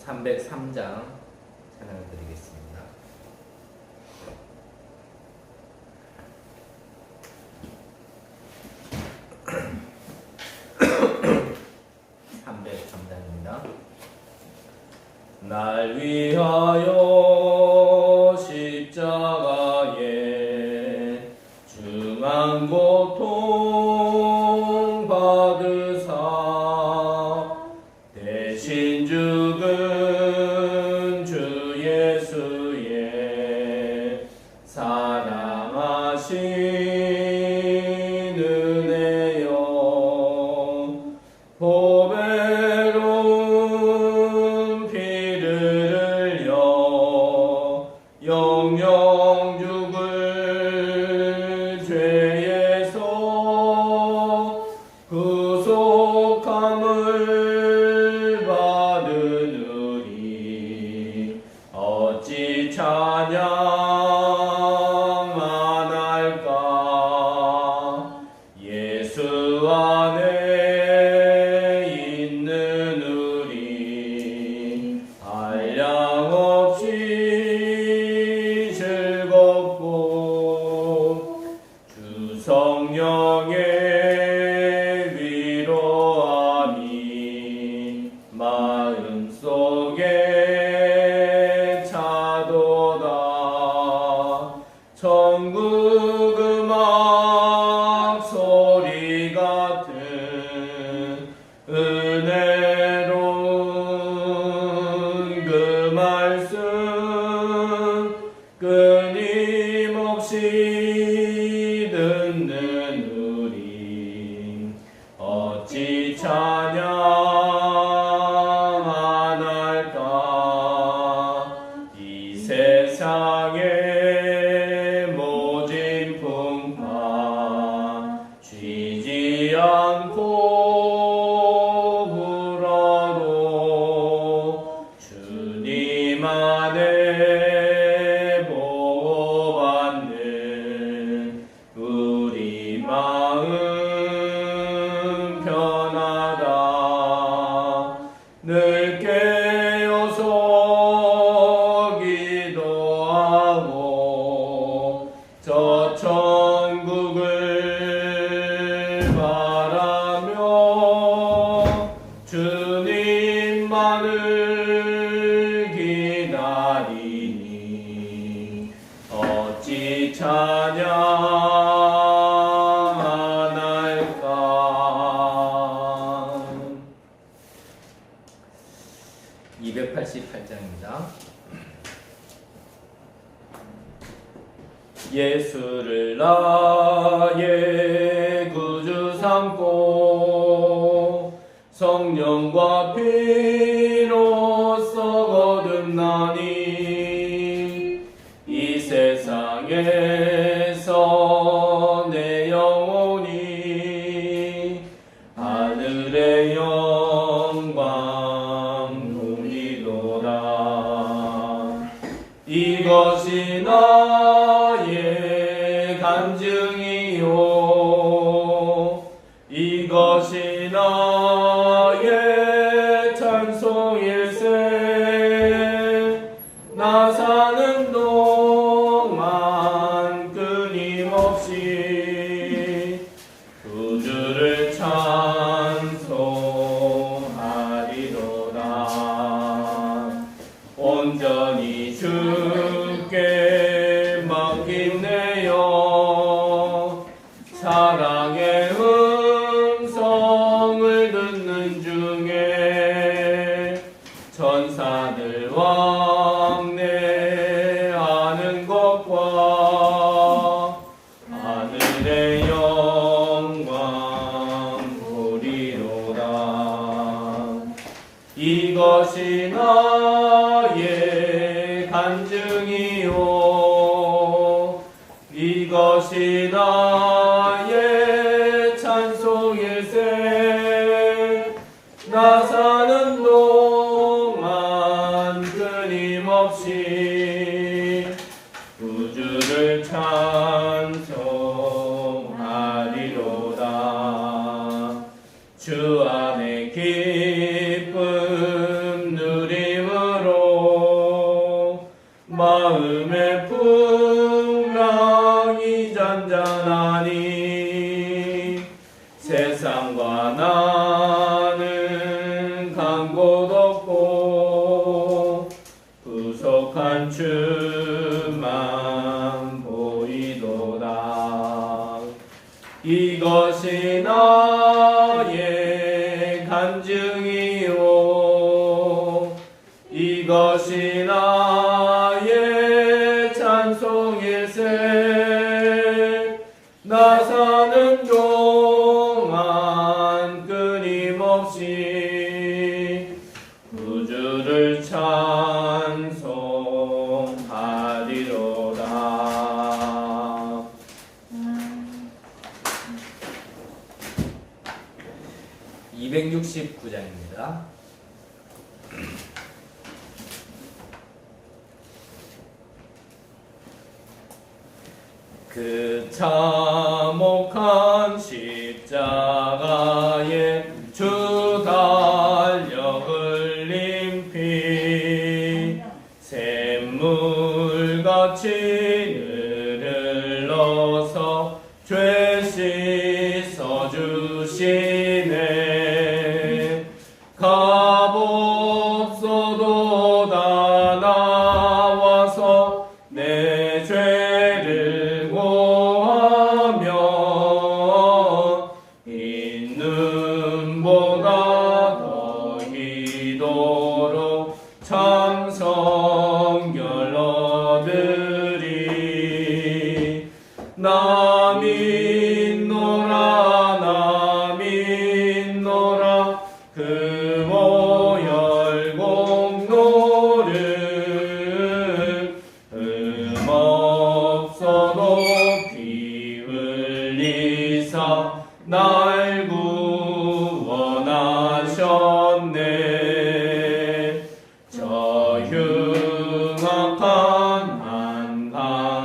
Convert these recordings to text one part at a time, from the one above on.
303장 찬양을 드리겠습니다. 날 위하여 십자가에 중한 고통 받으사 대신 죽은 주 예수의 사랑하신 은혜여 보배로운 피를 흘려 영영 죽을 죄에서 구속함을 받으느니 어찌 찬양 안 할까. 예수 안에 있는 우리 한량없이 즐겁고 주 성령의 위로함이 마음속에 차도다. 천국 음악 소리 같은 은혜로운 그 말씀 끊임없이 듣는 우리 어찌 찬양 안 할까. 이 세상의 모진 풍파 쉬지 않고 불어도 주님 안에 보호받는 우리 마음 편하다. 늘 깨어서 기도하고 저 천국을 바라며 주님만을 기다리니 어찌 찬양 안 할까. 288장입니다. 예수를 나의 구주 삼고 성령과 피로써 거듭나니 이 세상에서 내 영혼이 하늘의 영광 누리도다. 이것이 나의 간증이요 이것이 나의 찬송일세. 나 사는 동안 끊임없이 구주를 찬송하리로다. 온전히 주께 맡긴 내 영 사랑의 음성을 듣는 중에 천사들 왕래하는 것과 하늘의 영광 보리로다. 이것이 나의 간증이요 이것이 나의 찬송일세. 나 사는 동안 끊임없이 구주를 찬송하리로다. 주 안에 기쁨 누림은 한 곳 없고 부족한 주만 보이도다. 이것이 나의 간증이요 이것이 나의 찬송일세. 나 사는 동안 끊임없이 구주를 찬송하리로다. 269장입니다. 그 참혹한 십자가에 주 달려 흘린 피 샘물같이 흘러서 죄 씻어주시네. 값없어도 다 나와서 내 죄를 고하며 있는보다 더 기도록 참 성결 얻으리. 나 믿노라 그 모열공로를 없어도 피 흘리사 날 구원하셨네. 저 흉악한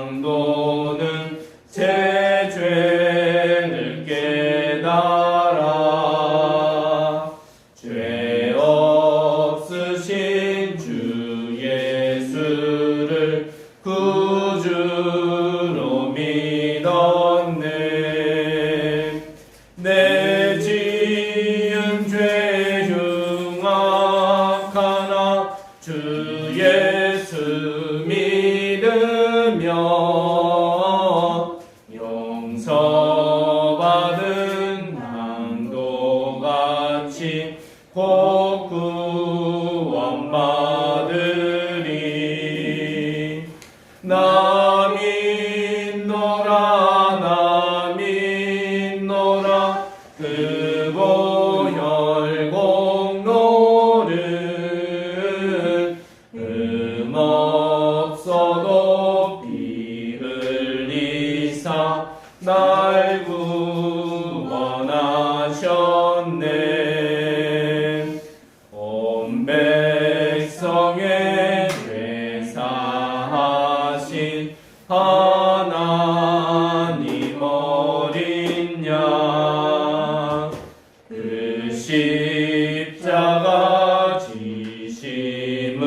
한강도는 제 죄를 깨달아 죄 없으신 주 예수를 구주로 믿었네. 내 지은 죄 흉악하나 주 예수 믿으며 용서받은 강도같이 곧 구원받으리. 나 믿노라 그 보혈공로를 없어도 피 흘리사 날 구원하셨네. 온 백성의 죄 사하신 하나님 어린 양 그 십자가 지심으로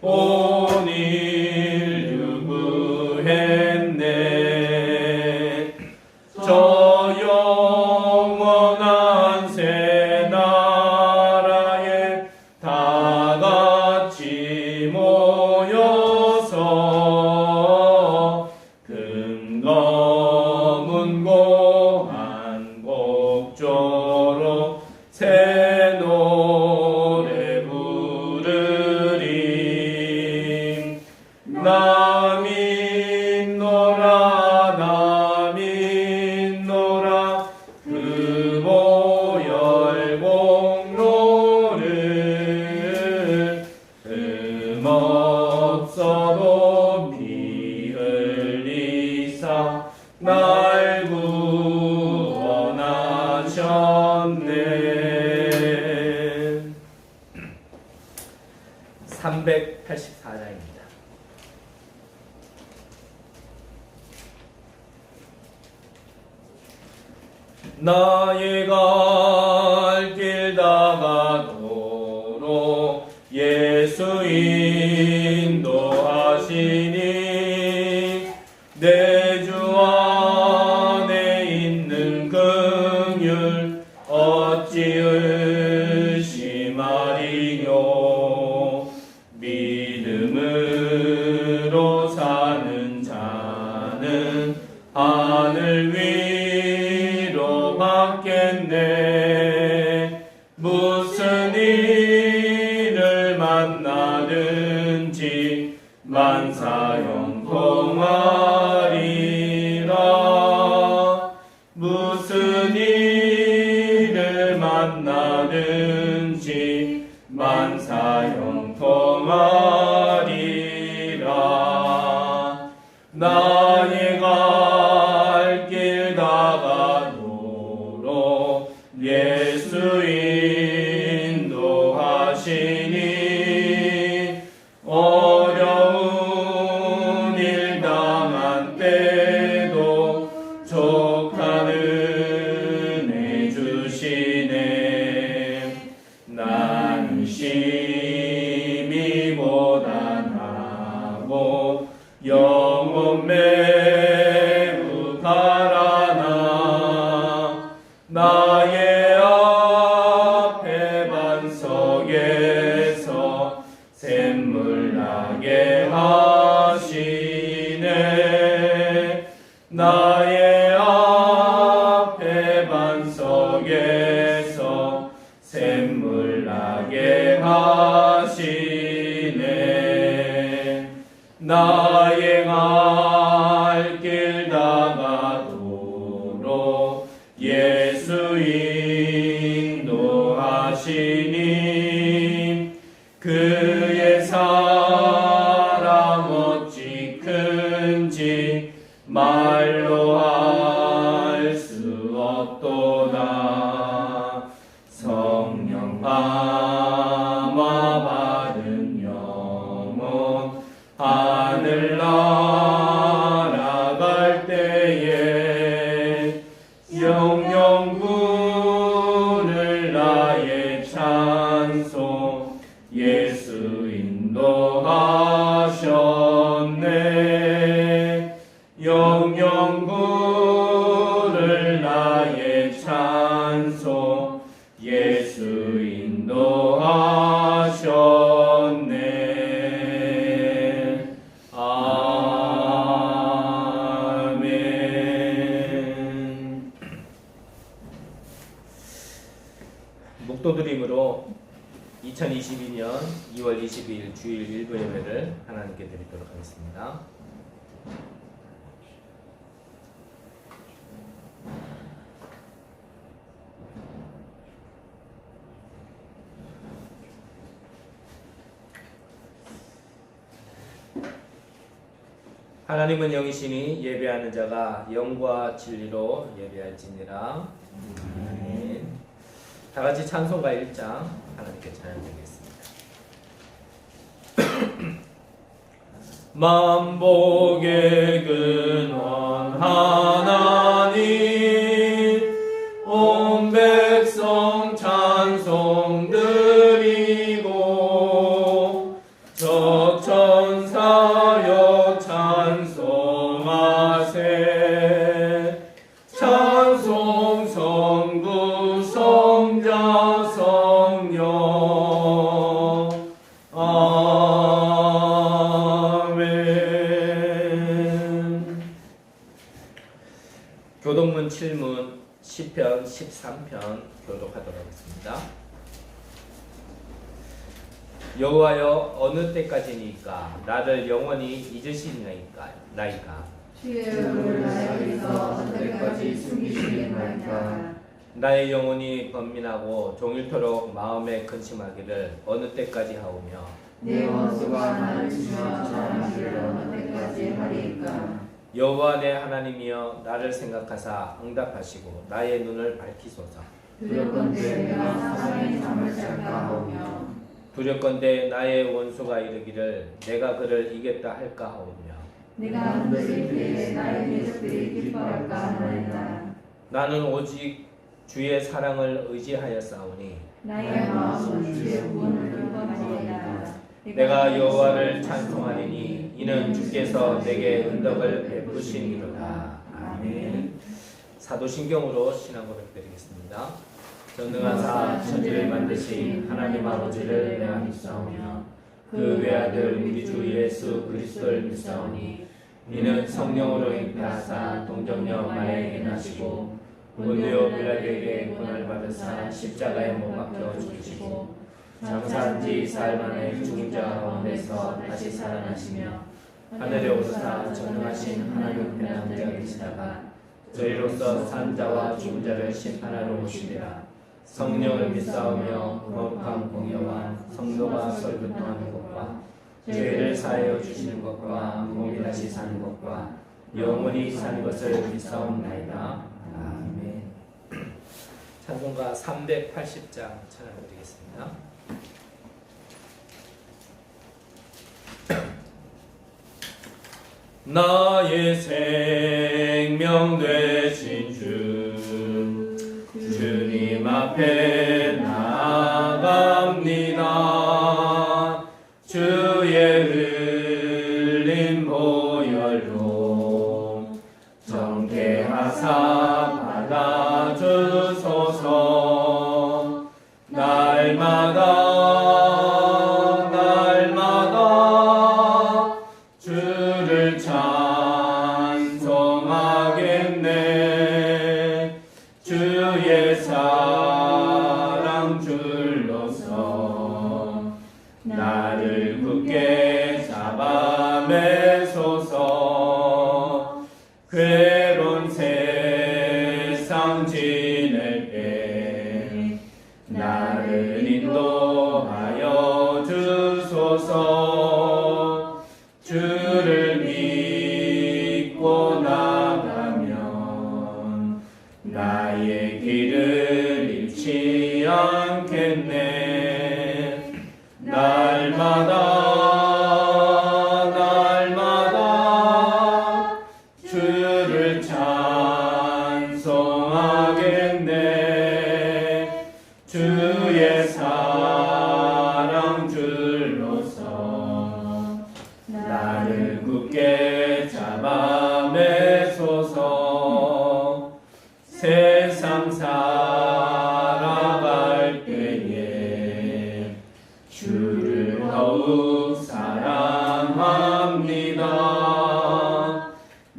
온 인류 구했네. 저 영원한 새 나라에 다 같이 모여서 금검은고 곡조로 새 노래 부르리. 나 믿노라 그 보혈공로를 없어도 피 흘리사 날 구원하셨네. 384장입니다. 나의 갈 길 다가도록 예수 인도하시니 내 주 안에 있는 긍휼 어찌 의심 나든지 만사 형통하리라. 나의 갈 길 다가도록 예수 인도하시니 어려운 일 당한 때도 족한 은혜 주시네. 난 심히 고단하고 영혼 매우 가라나 나의 앞에 반석에서 샘물 나게 하시네. 나의 앞에 반석에서 샘물 나게 하시네. 나의 갈 길 다가도록 예수 인도하시니 그의 사랑 어찌 큰지 말로 할 수 없도다. 성령 감화 받은 영혼 하늘 날아갈 때에 영영 부를 나의 찬송 예수 인도하셨네. 영영 부를 나의 찬송 예수 인도하셨네. 아멘. 목도드림으로 2022년 2월 22일 주일 일부 예배를 하나님께 드리도록 하겠습니다. 하나님은 영이시니 예배하는 자가 영과 진리로 예배할지니라. 아멘. 다 같이 찬송가 1장 하나님께 찬양드리겠습니다. 만복의 근원 하나님 온 백성 찬송 드리고 적천사역 찬송하세. 찬송 성부 성자 성령 아멘. 교독문 7문 10편 13편 교독하도록 하겠습니다. 여호와여 어느 때까지니까 나를 영원히 잊으시나이까. 주의 얼굴을 나에게서 언제까지 숨기시겠나이까. 나의 영혼이 번민하고 종일토록 마음에 근심하기를 어느 때까지 하오며 내 원수가 나를 치며 전하기를 어느 때까지 하리이까. 여호와 내 하나님이여 나를 생각하사 응답하시고 나의 눈을 밝히소서. 두렵건대 내가 사망의 잠을 잘까 하오며 두렵건대 나의 원수가 이르기를 내가 그를 이겼다 할까 하오며 내가 흔들릴 때에 나의 대적들이 기뻐할까 하나이다. 나는 오직 주의 사랑을 의지하여 싸우니 나의 마음은 주의 구원을 기뻐하리이다. 내가 여호와를 찬송하리니 이는 주께서 내게 은덕을 베푸시니로다. 아멘. 사도신경으로 신앙 고백드리겠습니다. 전능하사 천지를 만드신 하나님 아버지를 내가 믿사오며 그 외아들 우리 주 예수 그리스도를 믿사오니 이는 성령으로 잉태하사 동정녀 마리아에게 나시고 본디오 빌라도에게 고난을 받으사 십자가에 못 박혀 죽으시고 장사한 지 사흘 만에 죽은 자 가운데서 다시 살아나시며 하늘에 오르사 전능하신 하나님 편에 앉아 계시다가 저희로서 산 자와 죽은 자를 심판하러 오시리라. 성령을 믿사오며 거룩한 공예와 성도가 설교통하는 것과 죄를 사하여 주시는 것과 몸이 다시 사는 것과 영원히 사는 것을 믿사옵나이다. 아멘. 찬송가 380장 찬양드리겠습니다. 나의 생명 되신 주님 앞에 나아갑니다. 주의 흘린 보혈로 정케하사 받아주소서. 날마다 주를 찬송하겠네. 주의 사랑 줄로서 나를 굳게 잡아매소서. 괴로운 세상 지낼 때 나를 인도하여 주소서. 주를 믿고 나가면 나의 길을 잃지 않겠네. 날마다 주를 찬송하겠네. 주의 사랑 줄로서 나를 굳게 잡아매소서. 세상 살아갈 때에 주를 더욱 사랑합니다.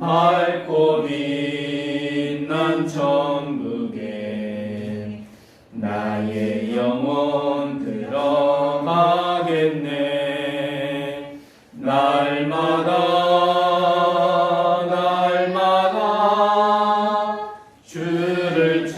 밝고 빛난 천국에 나의 영혼 들어가겠네. 날마다 주를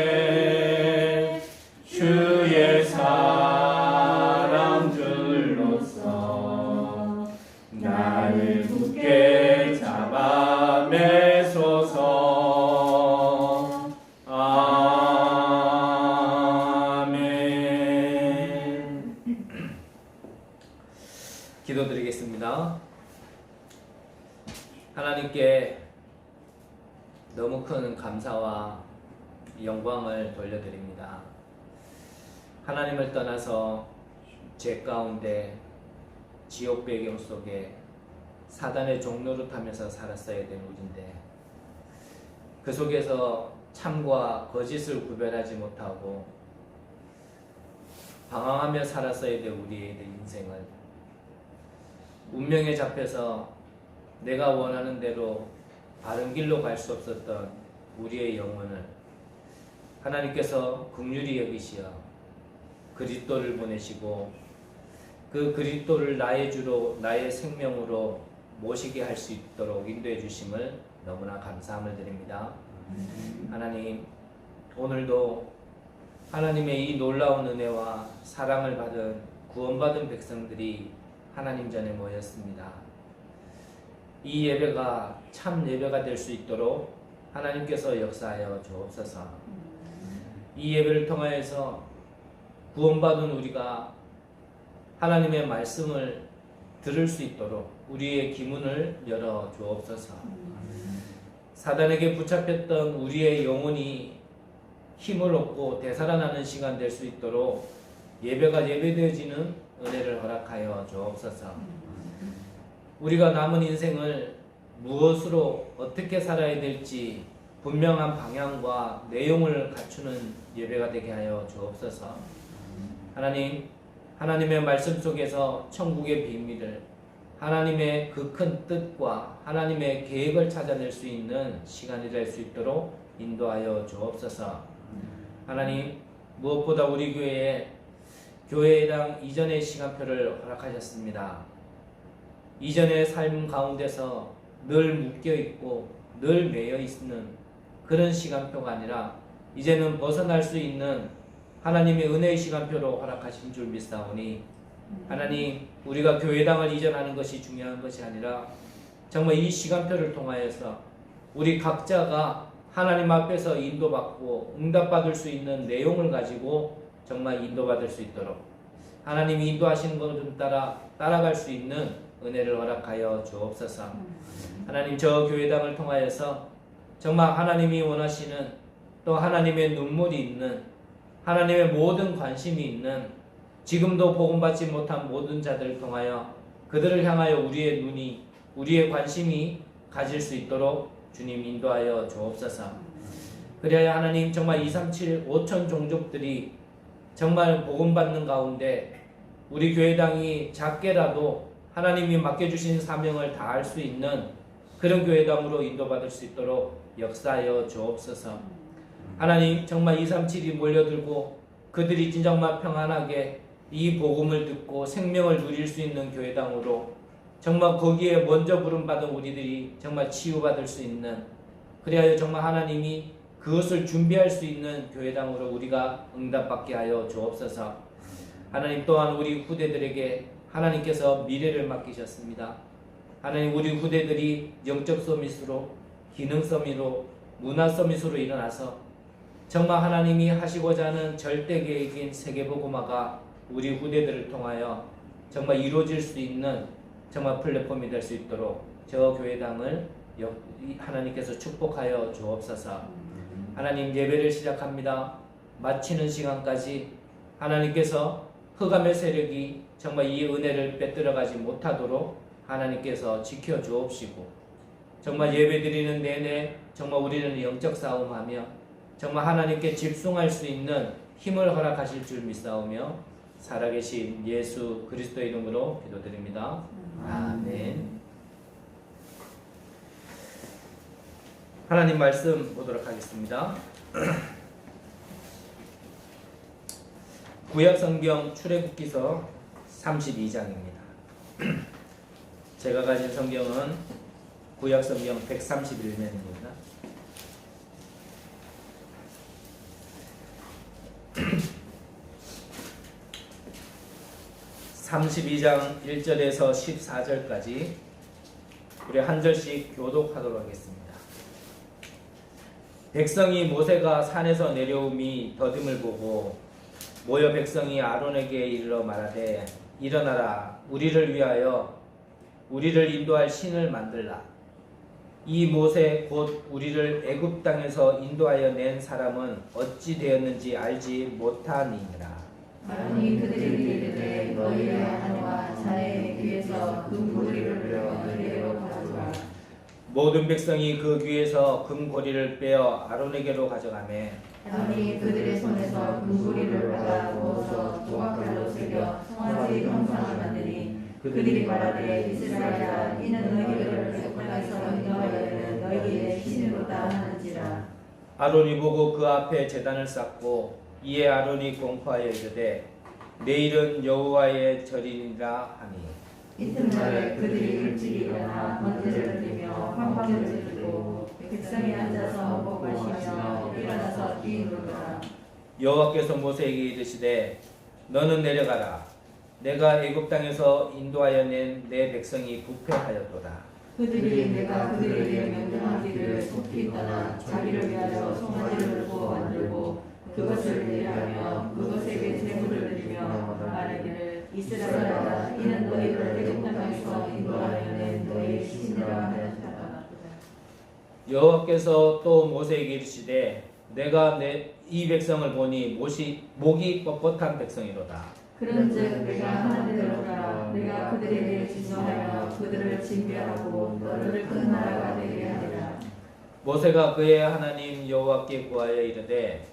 찬송하겠네. 주의 사랑 줄로서 나를 굳게 잡아매소서. 아멘. 기도드리겠습니다. 하나님께 너무 큰 감사와 영광을 돌려드립니다. 하나님을 떠나서 죄 가운데 지옥 배경 속에 사단의 종로를 타면서 살았어야 된 우리인데 그 속에서 참과 거짓을 구별하지 못하고 방황하며 살았어야 될 우리의 인생을 운명에 잡혀서 내가 원하는 대로 바른 길로 갈 수 없었던 우리의 영혼을 하나님께서 긍휼히 여기시어 그리스도를 보내시고 그 그리스도를 나의 주로 나의 생명으로 모시게 할 수 있도록 인도해 주심을 너무나 감사함을 드립니다. 하나님, 오늘도 하나님의 이 놀라운 은혜와 사랑을 받은 구원받은 백성들이 하나님 전에 모였습니다. 이 예배가 참 예배가 될 수 있도록 하나님께서 역사하여 주옵소서. 이 예배를 통하여서 구원받은 우리가 하나님의 말씀을 들을 수 있도록 우리의 기문을 열어 주옵소서. 사단에게 붙잡혔던 우리의 영혼이 힘을 얻고 되살아나는 시간 될 수 있도록 예배가 예배되어지는 은혜를 허락하여 주옵소서. 우리가 남은 인생을 무엇으로 어떻게 살아야 될지 분명한 방향과 내용을 갖추는 예배가 되게 하여 주옵소서. 하나님, 하나님의 말씀 속에서 천국의 비밀을, 하나님의 그 큰 뜻과 하나님의 계획을 찾아낼 수 있는 시간이 될 수 있도록 인도하여 주옵소서. 하나님, 무엇보다 우리 교회에 교회당 이전의 시간표를 허락하셨습니다. 이전의 삶 가운데서 늘 묶여있고 늘 매여 있는 그런 시간표가 아니라 이제는 벗어날 수 있는 하나님의 은혜의 시간표로 허락하신 줄 믿사오니 하나님, 우리가 교회당을 이전하는 것이 중요한 것이 아니라 정말 이 시간표를 통하여서 우리 각자가 하나님 앞에서 인도받고 응답받을 수 있는 내용을 가지고 정말 인도받을 수 있도록 하나님이 인도하시는 것을 좀 따라갈 수 있는 은혜를 허락하여 주옵소서. 하나님, 저 교회당을 통하여서 정말 하나님이 원하시는, 또 하나님의 눈물이 있는, 하나님의 모든 관심이 있는, 지금도 복음받지 못한 모든 자들을 통하여 그들을 향하여 우리의 눈이, 우리의 관심이 가질 수 있도록 주님 인도하여 주옵소서. 그래야 하나님, 정말 237 5천 종족들이 정말 복음받는 가운데 우리 교회당이 작게라도 하나님이 맡겨주신 사명을 다할 수 있는 그런 교회당으로 인도받을 수 있도록 역사하여 주옵소서. 하나님, 정말 237이 몰려들고 그들이 정말 평안하게 이 복음을 듣고 생명을 누릴 수 있는 교회당으로 정말 거기에 먼저 부름받은 우리들이 정말 치유받을 수 있는, 그래야 정말 하나님이 그것을 준비할 수 있는 교회당으로 우리가 응답받게 하여 주옵소서. 하나님, 또한 우리 후대들에게 하나님께서 미래를 맡기셨습니다. 하나님, 우리 후대들이 영적 서밋으로, 기능 서밋으로, 문화 서밋으로 일어나서 정말 하나님이 하시고자 하는 절대 계획인 세계복음화가 우리 후대들을 통하여 정말 이루어질 수 있는 정말 플랫폼이 될 수 있도록 저 교회당을 하나님께서 축복하여 주옵소서. 하나님, 예배를 시작합니다. 마치는 시간까지 하나님께서 흑암의 세력이 정말 이 은혜를 빼들어가지 못하도록 하나님께서 지켜주옵시고, 정말 예배드리는 내내 정말 우리는 영적 싸움하며 정말 하나님께 집중할 수 있는 힘을 허락하실 줄 믿사오며 살아계신 예수 그리스도의 이름으로 기도드립니다. 아멘. 하나님 말씀 보도록 하겠습니다. 구약성경 출애굽기서 32장입니다. 제가 가진 성경은 구약성경 131면입니다. 32장 1절에서 14절까지 우리 한 절씩 교독하도록 하겠습니다. 백성이 모세가 산에서 내려옴이 더듬을 보고 모여 백성이 아론에게 이르러 말하되, 일어나라, 우리를 위하여 우리를 인도할 신을 만들라. 이 모세 곧 우리를 애굽 땅에서 인도하여 낸 사람은 어찌 되었는지 알지 못하니라. 아론이 그들에게 이르되, 너희의 하나님과 자네의 귀에서 금고리를 빼어 너희에게로 가져와. 모든 백성이 그 귀에서 금고리를 빼어 아론에게로 가져가매 아론이 그들의 손에서 금고리를 받아 모아서 조각들로 새겨 송아지 형상을 만드니, 그들이 말하되, 이스라엘아, 이는 너희를 애굽 땅에서 인도하여 너희의 신으로다 하는지라. 아론이 보고 그 앞에 제단을 쌓고 이에 아론이 공포하여 이르되, 내일은 여호와의 절이니라 하니, 이튿날에 그들이 일찍 일어나 번제를 드리며 황금을 드리고 백성이 앉아서 먹고 마시며 일어나서 뛰놀더라. 여호와께서 모세에게 이르시되, 너는 내려가라. 내가 애굽 땅에서 인도하여 낸 내 백성이 부패하였도다. 그들이 내가 그들에게 명령하기를 속히 떠나 자기를 위하여 송아지를 구워 만들고 그것을 예배하며 그것에게 제물을 드리며 말하기를, 이스라엘아, 이는 너희를 애굽 땅에서 인도하여 낸 너희의 신이라 하였다. 여호와께서 또 모세에게 이르시되, 내가 이 백성을 보니 목이 뻣뻣한 백성이로다. 그런즉 내가 하는 대로라. 내가 그들에게 진노하여 그들을 징계하고 너를 큰 나라가 되게 하리라. 모세가 그의 하나님 여호와께 구하여 이르되,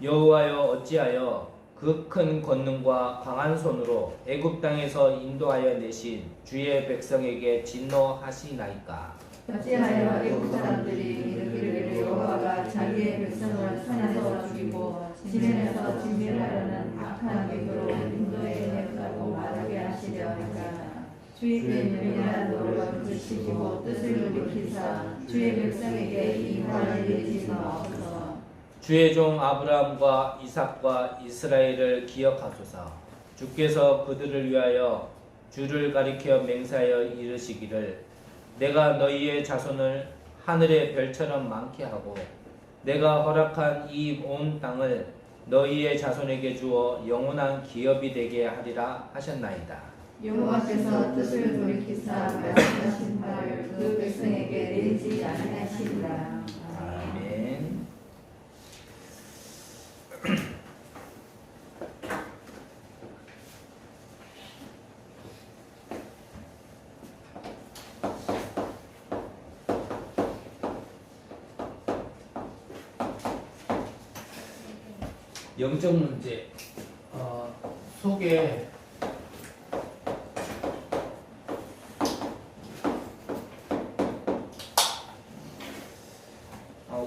여호와여, 어찌하여 그 큰 권능과 강한 손으로 애굽 땅에서 인도하여 내신 주의 백성에게 진노하시나이까? 어찌하여 애굽 사람들이 이르기를 여호와가 자기의 백성을 산에서 죽이고 지면에서 진멸하려는 악한 계획으로 인도해 냈다고 말하게 하시려 할까? 주의 께는 너를 붙드시고 뜻을 돌이키사 주의 백성에게 이 말을 내지 마옵소서. 주의 종 아브라함과 이삭과 이스라엘을 기억하소서. 주께서 그들을 위하여 주를 가리켜 맹세하여 이르시기를 내가 너희의 자손을 하늘의 별처럼 많게 하고 내가 허락한 이 온 땅을 너희의 자손에게 주어 영원한 기업이 되게 하리라 하셨나이다. 여호와께서 뜻을 돌이키사 말씀하신 바를 그 백성에게 내리지 아니하시리라. 아멘. 영적 문제 속에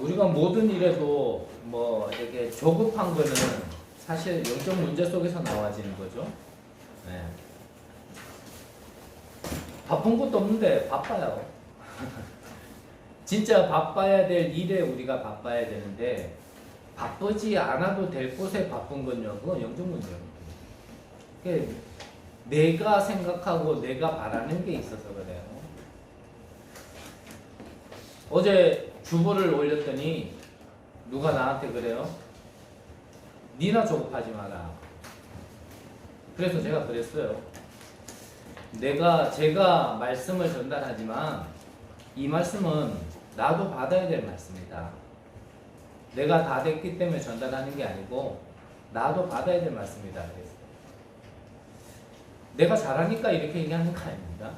우리가 모든 일에도 뭐 이렇게 조급한 거는 사실 영적 문제 속에서 나와지는 거죠. 네. 바쁜 것도 없는데 바빠요. 진짜 바빠야 될 일에 우리가 바빠야 되는데 바쁘지 않아도 될 곳에 바쁜 건요. 그건 영적 문제입니다. 내가 생각하고 내가 바라는 게 있어서 그래요. 어제 주보를 올렸더니 누가 나한테 그래요? 니나 조급하지 마라. 그래서 제가 그랬어요. 제가 말씀을 전달하지만 이 말씀은 나도 받아야 될 말씀이다. 내가 다 됐기 때문에 전달하는 게 아니고 나도 받아야 될 말씀이다. 그랬어요. 내가 잘하니까 이렇게 얘기하는 거 아닙니다.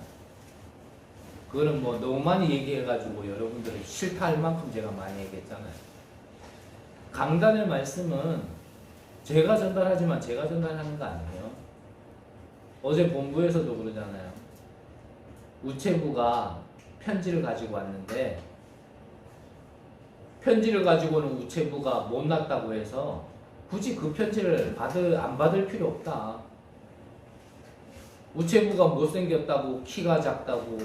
그거는 뭐 너무 많이 얘기해가지고 여러분들이 싫다 할 만큼 제가 많이 얘기했잖아요. 강단의 말씀은 제가 전달하지만 제가 전달하는 거 아니에요. 어제 본부에서도 그러잖아요. 우체부가 편지를 가지고 왔는데 편지를 가지고는 우체부가 못났다고 해서 굳이 그 편지를 안 받을 필요 없다. 우체부가 못생겼다고, 키가 작다고,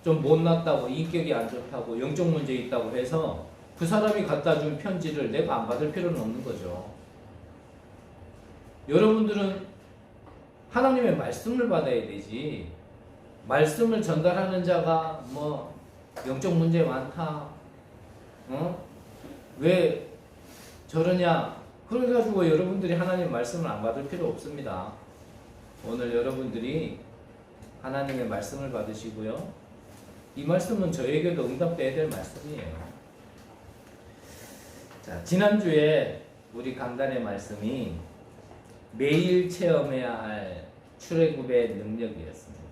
좀 못났다고, 인격이 안 좋다고, 영적 문제 있다고 해서 그 사람이 갖다 준 편지를 내가 안 받을 필요는 없는 거죠. 여러분들은 하나님의 말씀을 받아야 되지, 말씀을 전달하는 자가 뭐 영적 문제 많다, 왜 저러냐, 그래가지고 여러분들이 하나님 말씀을 안 받을 필요 없습니다. 오늘 여러분들이 하나님의 말씀을 받으시고요. 이 말씀은 저에게도 응답돼야 될 말씀이에요. 자, 지난주에 우리 강단의 말씀이 매일 체험해야 할 출애굽의 능력이었습니다.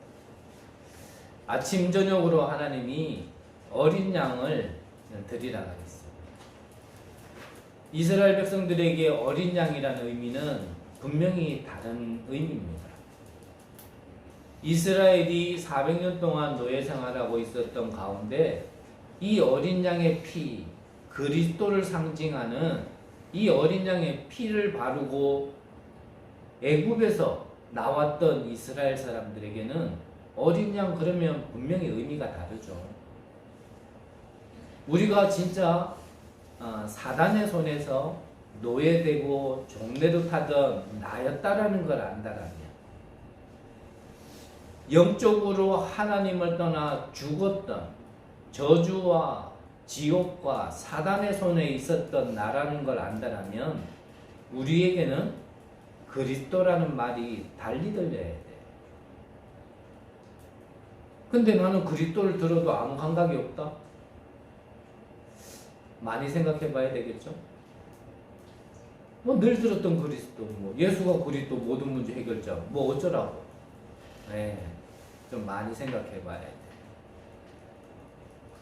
아침 저녁으로 하나님이 어린 양을 드리라 하셨어요. 이스라엘 백성들에게 어린 양이라는 의미는 분명히 다른 의미입니다. 이스라엘이 400년 동안 노예 생활하고 있었던 가운데 이 어린 양의 피, 그리스도를 상징하는 이 어린 양의 피를 바르고 애굽에서 나왔던 이스라엘 사람들에게는 어린 양 그러면 분명히 의미가 다르죠. 우리가 진짜 사단의 손에서 노예되고 종래로 타던 나였다라는 걸 안다라면, 영적으로 하나님을 떠나 죽었던 저주와 지옥과 사단의 손에 있었던 나라는 걸 안다라면 우리에게는 그리스도라는 말이 달리 들려야 돼. 근데 나는 그리스도를 들어도 아무 감각이 없다? 많이 생각해 봐야 되겠죠? 뭐 늘 들었던 그리스도, 뭐 예수가 그리스도 모든 문제 해결자, 뭐 어쩌라고. 네, 좀 많이 생각해 봐야 돼.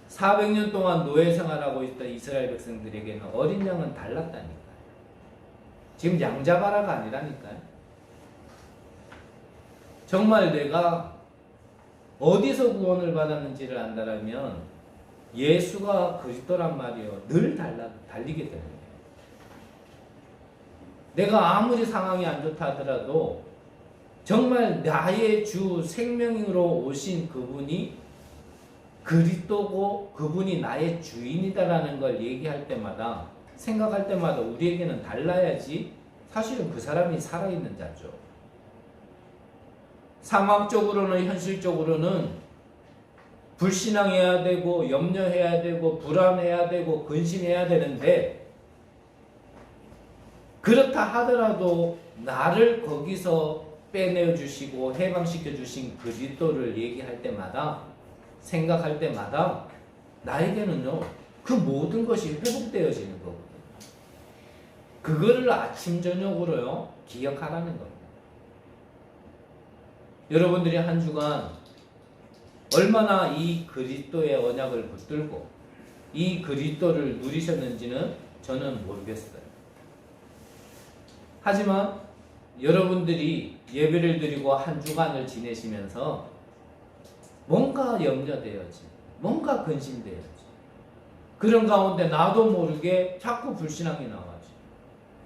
400년 동안 노예 생활하고 있던 이스라엘 백성들에게는 어린 양은 달랐다니까요. 지금 양자바라가 아니라니까요. 정말 내가 어디서 구원을 받았는지를 안다라면 예수가 그리스도란 말이요, 늘 달리게 되는 거예요. 내가 아무리 상황이 안 좋다 하더라도 정말 나의 주 생명으로 오신 그분이 그리스도고 그분이 나의 주인이다라는 걸 얘기할 때마다 생각할 때마다 우리에게는 달라야지 사실은 그 사람이 살아있는 자죠. 상황적으로는 현실적으로는 불신앙해야 되고 염려해야 되고 불안해야 되고 근심해야 되는데 그렇다 하더라도 나를 거기서 빼내어 주시고 해방시켜 주신 그리스도를 얘기할 때마다 생각할 때마다 나에게는요 그 모든 것이 회복되어지는 거거든요. 그거를 아침 저녁으로요 기억하라는 겁니다. 여러분들이 한 주간 얼마나 이 그리스도의 언약을 붙들고 이 그리스도를 누리셨는지는 저는 모르겠어요. 하지만 여러분들이 예배를 드리고 한 주간을 지내시면서 뭔가 염려되어지, 뭔가 근심되어지, 그런 가운데 나도 모르게 자꾸 불신앙이 나와지,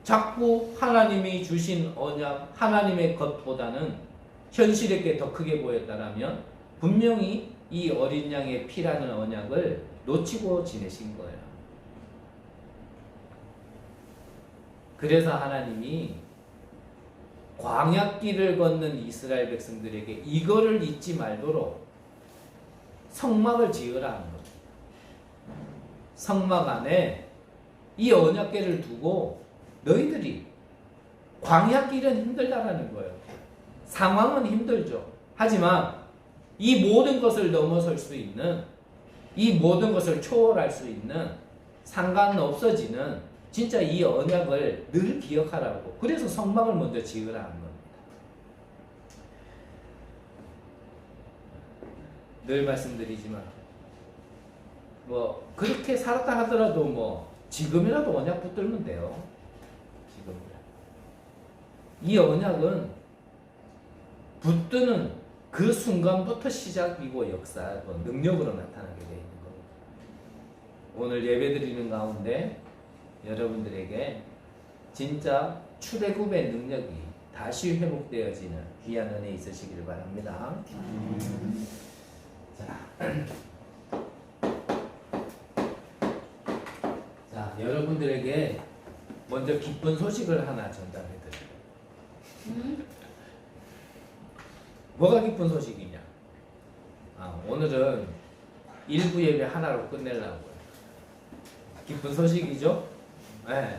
자꾸 하나님이 주신 언약, 하나님의 것보다는 현실에게 더 크게 보였다라면 분명히 이 어린 양의 피라는 언약을 놓치고 지내신 거예요. 그래서 하나님이 광야길을 걷는 이스라엘 백성들에게 이거를 잊지 말도록 성막을 지으라 하는 거예요. 성막 안에 이 언약궤를 두고 너희들이 광야길은 힘들다라는 거예요. 상황은 힘들죠. 하지만 이 모든 것을 넘어설 수 있는, 이 모든 것을 초월할 수 있는, 상관없어지는 진짜 이 언약을 늘 기억하라고. 그래서 성막을 먼저 지으라 하는 겁니다. 늘 말씀드리지만 뭐 그렇게 살았다 하더라도 뭐 지금이라도 언약 붙들면 돼요. 지금이라도. 이 언약은 붙드는 그 순간부터 시작이고 역사고 능력으로 나타나게 되어 있는 겁니다. 오늘 예배드리는 가운데 여러분들에게 진짜 출애굽의 능력이 다시 회복되어지는 귀한 은혜 있으시기를 바랍니다. 자, 여러분들에게 먼저 기쁜 소식을 하나 전달해드려요. 뭐가 기쁜 소식이냐? 오늘은 일부 예배 하나로 끝내려고요. 기쁜 소식이죠? 네.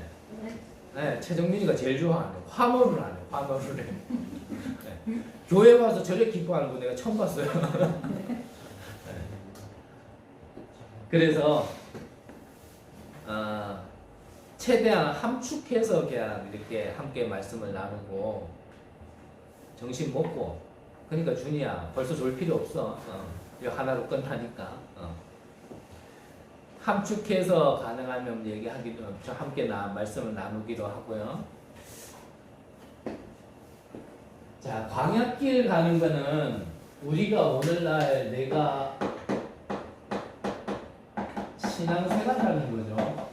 네, 최정민이가 제일 좋아하는 환호를 하네. 환호를 해. 네. 교회 와서 저렇게 기뻐하는 거 내가 처음 봤어요. 네. 그래서 최대한 함축해서 그냥 이렇게 함께 말씀을 나누고 정신 먹고, 그러니까 준이야 벌써 졸 필요 없어. 이거 하나로 끝나니까. 함축해서 가능하면 얘기하기도 함께 말씀을 나누기로 하고요. 자, 광야길 가는 거는 우리가 오늘날 내가 신앙생활하는 거죠.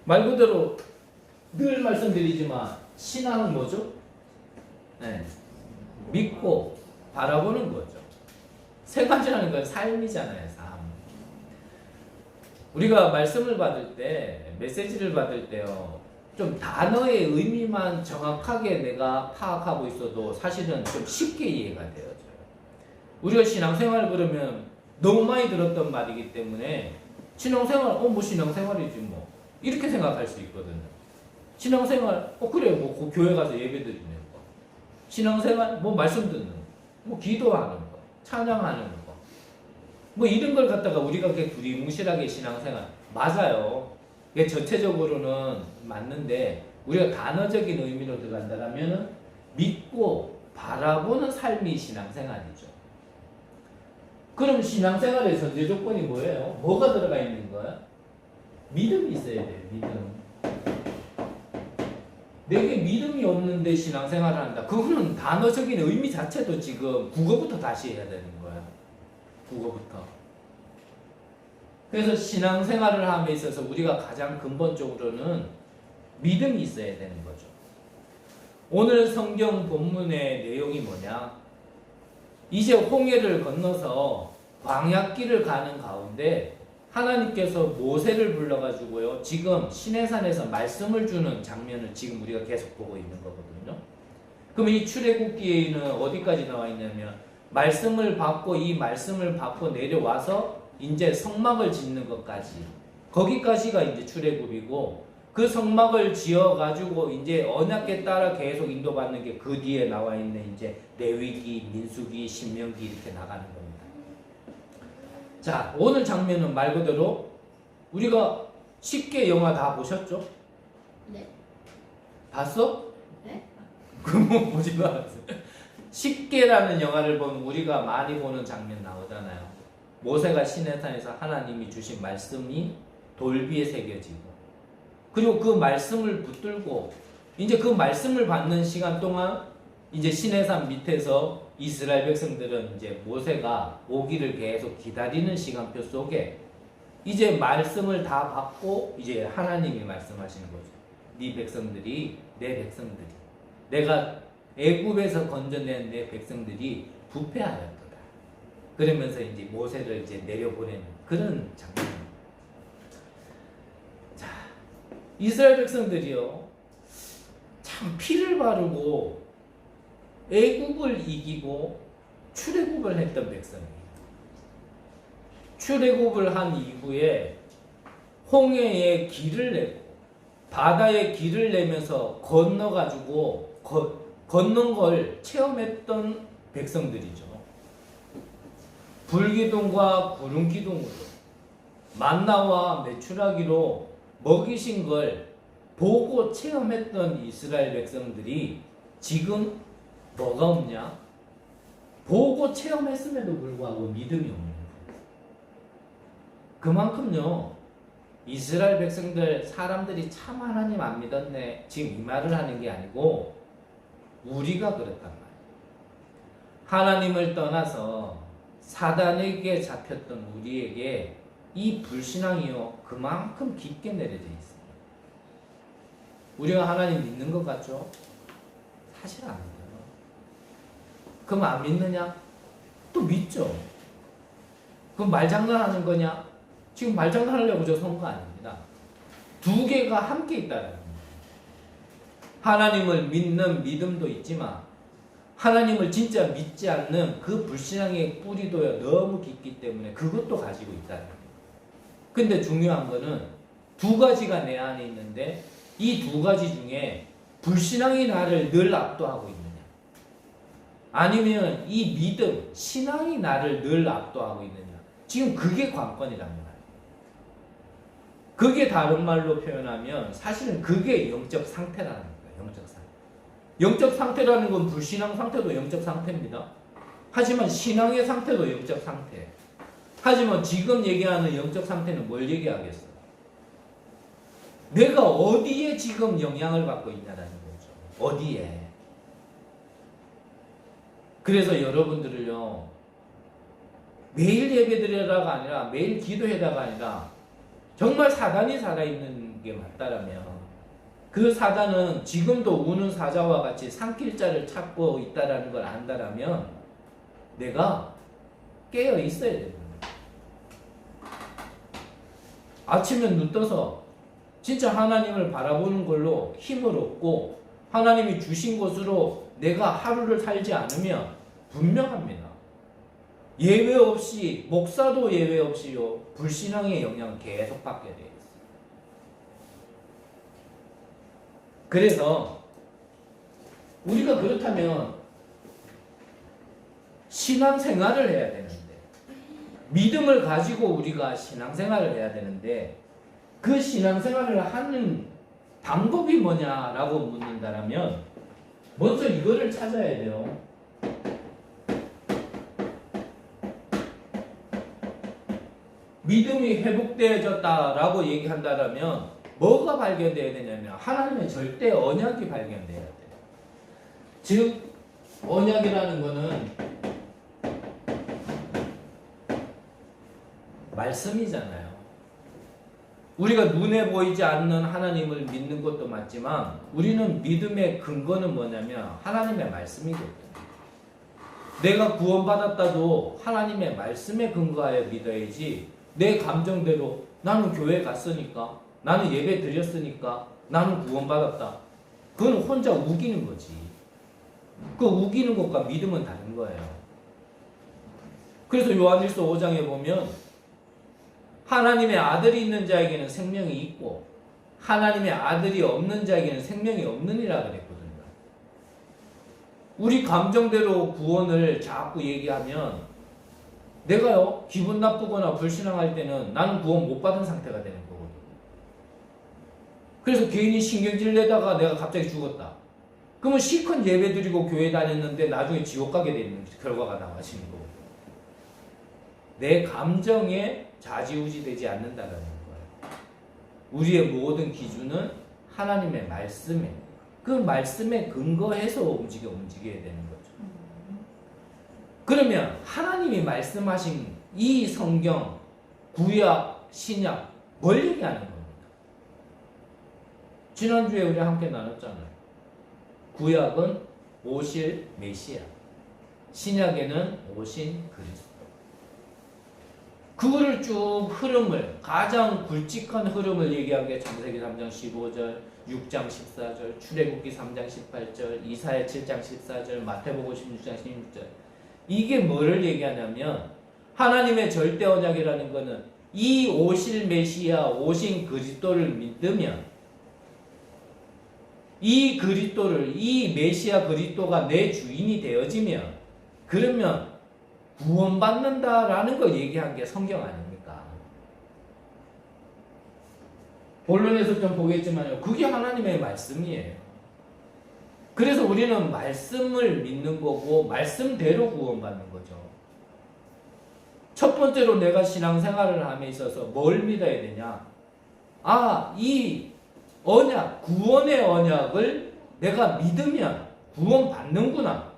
말 그대로 늘 말씀드리지만 신앙은 뭐죠? 네. 믿고 바라보는 거죠. 세 가지라는 건 삶이잖아요. 삶. 우리가 말씀을 받을 때, 메시지를 받을 때요, 좀 단어의 의미만 정확하게 내가 파악하고 있어도 사실은 좀 쉽게 이해가 되어져요. 우리가 신앙생활을 그러면 너무 많이 들었던 말이기 때문에 신앙생활, 뭐 신앙생활이지 뭐 이렇게 생각할 수 있거든요. 신앙생활, 그래 뭐 교회 가서 예배 드리는 거, 신앙생활 뭐 말씀 듣는 거, 뭐 기도하는 거, 찬양하는 거, 뭐 이런 걸 갖다가 우리가 그렇게 두리뭉실하게 신앙생활 맞아요. 이게 전체적으로는 맞는데 우리가 단어적인 의미로 들어간다면 믿고 바라보는 삶이 신앙생활이죠. 그럼 신앙생활의 전제 조건이 뭐예요? 뭐가 들어가 있는 거야? 믿음이 있어야 돼요. 믿음. 내게 믿음이 없는데 신앙생활을 한다. 그거는 단어적인 의미 자체도 지금 국어부터 다시 해야 되는 거야. 국어부터. 그래서 신앙생활을 함에 있어서 우리가 가장 근본적으로는 믿음이 있어야 되는 거죠. 오늘 성경 본문의 내용이 뭐냐? 이제 홍해를 건너서 광야길을 가는 가운데 하나님께서 모세를 불러가지고요. 지금 시내산에서 말씀을 주는 장면을 지금 우리가 계속 보고 있는 거거든요. 그럼 이 출애굽기에는 어디까지 나와 있냐면 말씀을 받고 이 말씀을 받고 내려와서 이제 성막을 짓는 것까지 거기까지가 이제 출애굽이고 그 성막을 지어가지고 이제 언약에 따라 계속 인도받는 게 그 뒤에 나와 있는 이제 레위기, 민수기, 신명기 이렇게 나가는 겁니다. 자, 오늘 장면은 말 그대로 우리가 쉽게 영화 다 보셨죠? 네. 봤어? 네. 그거 보지 말았어요. 쉽게라는 영화를 보면 우리가 많이 보는 장면 나오잖아요. 모세가 시내산에서 하나님이 주신 말씀이 돌비에 새겨지고 그리고 그 말씀을 붙들고 이제 그 말씀을 받는 시간 동안 이제 시내산 밑에서 이스라엘 백성들은 이제 모세가 오기를 계속 기다리는 시간표 속에 이제 말씀을 다 받고 이제 하나님이 말씀하시는 거죠. 네 백성들이 내 백성들이 내가 애굽에서 건져낸 내 백성들이 부패하였도다. 그러면서 이제 모세를 이제 내려보내는 그런 장면입니다. 자, 이스라엘 백성들이요 참 피를 바르고 애굽을 이기고 출애굽을 했던 백성이에요. 출애굽을 한 이후에 홍해에 길을 내고 바다에 길을 내면서 건너가지고 걷는 걸 체험했던 백성들이죠. 불기둥과 구름기둥으로 만나와 메추라기로 먹이신 걸 보고 체험했던 이스라엘 백성들이 지금 뭐가 없냐? 보고 체험했음에도 불구하고 믿음이 없는 거예요. 그만큼요 이스라엘 백성들 사람들이 참 하나님 안 믿었네 지금 이 말을 하는 게 아니고 우리가 그렇단 말이에요. 하나님을 떠나서 사단에게 잡혔던 우리에게 이 불신앙이요 그만큼 깊게 내려져 있어요. 우리가 하나님 믿는 것 같죠? 사실 안 믿어요. 그럼 안 믿느냐? 또 믿죠. 그럼 말장난하는 거냐? 지금 말장난하려고 저 선 거 아닙니다. 두 개가 함께 있다는 겁니다. 하나님을 믿는 믿음도 있지만 하나님을 진짜 믿지 않는 그 불신앙의 뿌리도 너무 깊기 때문에 그것도 가지고 있다는 거예요. 근데 중요한 거는 두 가지가 내 안에 있는데 이 두 가지 중에 불신앙이 나를 늘 압도하고 있느냐 아니면 이 믿음, 신앙이 나를 늘 압도하고 있느냐 지금 그게 관건이란 말이에요. 그게 다른 말로 표현하면 사실은 그게 영적 상태라는 거예요. 영적 상태. 영적 상태라는 건 불신앙 상태도 영적 상태입니다. 하지만 신앙의 상태도 영적 상태. 하지만 지금 얘기하는 영적 상태는 뭘 얘기하겠어요? 내가 어디에 지금 영향을 받고 있냐라는 거죠. 어디에. 그래서 여러분들을요 매일 예배드려라가 아니라 매일 기도해다가 아니라 정말 사단이 살아있는 게 맞다라면 그 사단은 지금도 우는 사자와 같이 산길자를 찾고 있다라는 걸 안다라면 내가 깨어 있어야 됩니다. 아침에 눈 떠서 진짜 하나님을 바라보는 걸로 힘을 얻고 하나님이 주신 것으로 내가 하루를 살지 않으면 분명합니다. 예외 없이 목사도 예외 없이요 불신앙의 영향을 계속 받게 되어 있어요. 그래서 우리가 그렇다면 신앙생활을 해야 되는데 믿음을 가지고 우리가 신앙생활을 해야 되는데 그 신앙생활을 하는 방법이 뭐냐라고 묻는다라면 먼저 이거를 찾아야 돼요. 믿음이 회복되어졌다라고 얘기한다라면 뭐가 발견되어야 되냐면 하나님의 절대 언약이 발견되어야 돼요. 즉 언약이라는 거는 말씀이잖아요. 우리가 눈에 보이지 않는 하나님을 믿는 것도 맞지만 우리는 믿음의 근거는 뭐냐면 하나님의 말씀이거든요. 내가 구원받았다도 하나님의 말씀에 근거하여 믿어야지 내 감정대로 나는 교회 갔으니까 나는 예배 드렸으니까 나는 구원받았다. 그건 혼자 우기는 거지. 그 우기는 것과 믿음은 다른 거예요. 그래서 요한일서 5장에 보면 하나님의 아들이 있는 자에게는 생명이 있고 하나님의 아들이 없는 자에게는 생명이 없느니라 그랬거든요. 우리 감정대로 구원을 자꾸 얘기하면 내가요 기분 나쁘거나 불신앙할 때는 나는 구원 못 받은 상태가 되는 거거든요. 그래서 괜히 신경질 내다가 내가 갑자기 죽었다. 그러면 실컷 예배 드리고 교회 다녔는데 나중에 지옥 가게 되는 결과가 나와지는 거거든요. 내 감정에 좌지우지 되지 않는다는 거예요. 우리의 모든 기준은 하나님의 말씀에 그 말씀에 근거해서 움직여야 되는 거죠. 그러면 하나님이 말씀하신 이 성경, 구약, 신약 뭘 얘기하는 겁니까? 지난주에 우리 함께 나눴잖아요. 구약은 오실 메시아, 신약에는 오신 그리스도. 그거를 쭉 흐름을 가장 굵직한 흐름을 얘기한 게 창세기 3장 15절, 6장 14절, 출애굽기 3장 18절, 이사야 7장 14절, 마태복음 16장 16절. 이게 뭐를 얘기하냐면 하나님의 절대 언약이라는 거는 이 오실 메시아, 오신 그리스도를 믿으면 이 그리스도를, 이 메시아 그리스도가 내 주인이 되어지면 그러면 구원받는다라는 걸 얘기한 게 성경 아닙니까? 본론에서 좀 보겠지만요. 그게 하나님의 말씀이에요. 그래서 우리는 말씀을 믿는 거고 말씀대로 구원받는 거죠. 첫 번째로 내가 신앙생활을 함에 있어서 뭘 믿어야 되냐? 이 언약, 구원의 언약을 내가 믿으면 구원받는구나.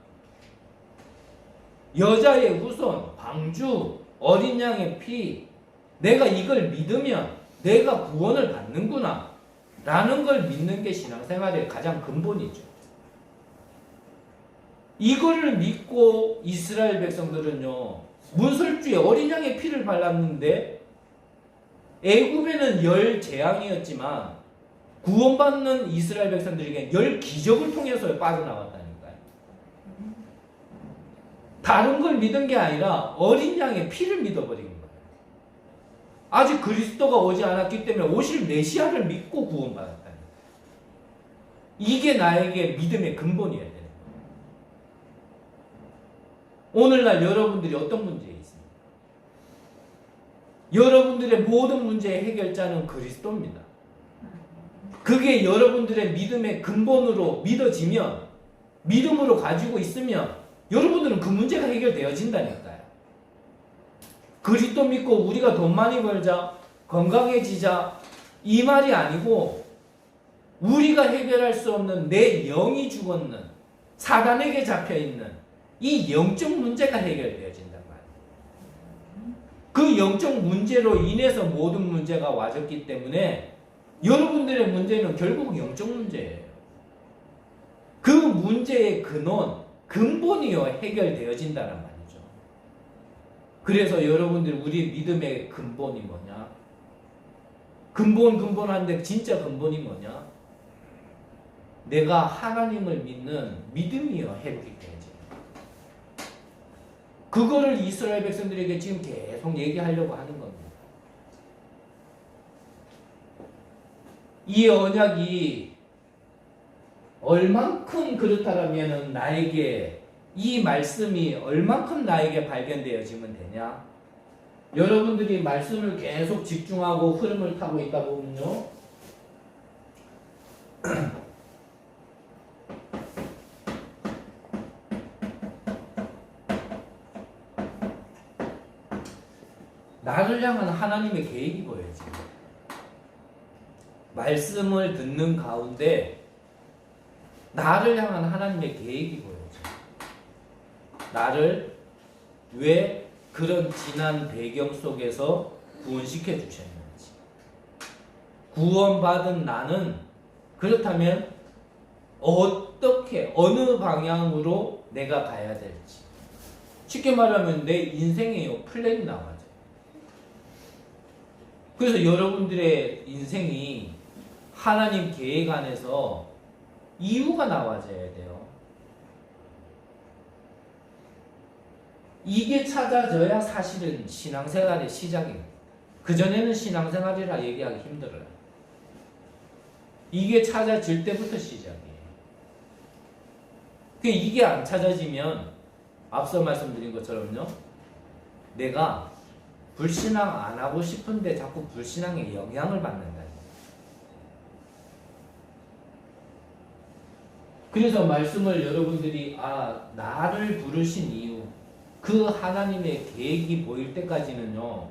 여자의 후손, 방주, 어린 양의 피, 내가 이걸 믿으면 내가 구원을 받는구나 라는 걸 믿는 게 신앙생활의 가장 근본이죠. 이거를 믿고 이스라엘 백성들은요 문설주에 어린 양의 피를 발랐는데 애굽에는 10 재앙이었지만 구원받는 이스라엘 백성들에게 10 기적을 통해서 빠져나왔다니까요. 다른 걸 믿은 게 아니라 어린 양의 피를 믿어버린 거예요. 아직 그리스도가 오지 않았기 때문에 오실 메시아를 믿고 구원받았다는 거예요. 이게 나에게 믿음의 근본이어야 돼요. 오늘날 여러분들이 어떤 문제에 있습니까? 여러분들의 모든 문제의 해결자는 그리스도입니다. 그게 여러분들의 믿음의 근본으로 믿어지면, 믿음으로 가지고 있으면 여러분들은 그 문제가 해결되어진다니까요. 그리스도 믿고 우리가 돈 많이 벌자, 건강해지자 이 말이 아니고 우리가 해결할 수 없는 내 영이 죽었는 사단에게 잡혀있는 이 영적 문제가 해결되어진단 말이에요. 그 영적 문제로 인해서 모든 문제가 와졌기 때문에 여러분들의 문제는 결국 영적 문제예요. 그 문제의 근본이요 해결되어진다는 말이죠. 그래서 여러분들 우리 믿음의 근본이 뭐냐? 근본한데 진짜 근본이 뭐냐? 내가 하나님을 믿는 믿음이요 회복이 되어져. 그거를 이스라엘 백성들에게 지금 계속 얘기하려고 하는 겁니다. 이 언약이 얼만큼 그렇다면 나에게 이 말씀이 얼만큼 나에게 발견되어지면 되냐? 여러분들이 말씀을 계속 집중하고 흐름을 타고 있다 보면요. 나를 향한 하나님의 계획이 보여야지. 말씀을 듣는 가운데 나를 향한 하나님의 계획이 보여야지. 나를 왜 그런 지난 배경 속에서 구원시켜 주셨는지. 구원받은 나는 그렇다면 어떻게 어느 방향으로 내가 가야 될지 쉽게 말하면 내 인생에요 플랜이 나와요. 그래서 여러분들의 인생이 하나님 계획 안에서 이유가 나와져야 돼요. 이게 찾아져야 사실은 신앙생활의 시작입니다. 그전에는 신앙생활이라 얘기하기 힘들어요. 이게 찾아질 때부터 시작이에요. 이게 안 찾아지면 앞서 말씀드린 것처럼요. 내가 불신앙 안 하고 싶은데 자꾸 불신앙에 영향을 받는다. 그래서 말씀을 여러분들이 나를 부르신 이유 그 하나님의 계획이 보일 때까지는요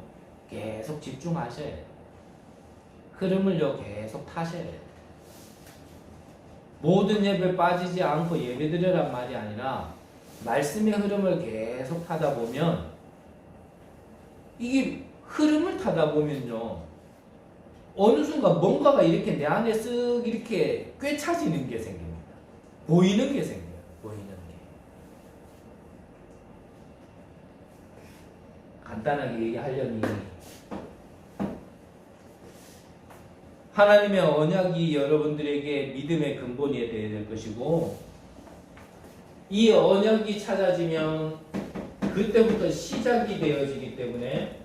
계속 집중하셔야 해요. 흐름을요 계속 타셔야 해요. 모든 예배 빠지지 않고 예배드려란 말이 아니라 말씀의 흐름을 계속 타다 보면 이게 흐름을 타다 보면요 어느 순간 뭔가가 이렇게 내 안에 쓱 이렇게 꿰차지는 게 생깁니다. 보이는 게 생겨요. 보이는 게. 간단하게 얘기하려니 하나님의 언약이 여러분들에게 믿음의 근본이 되어야 될 것이고 이 언약이 찾아지면 그때부터 시작이 되어지기 때문에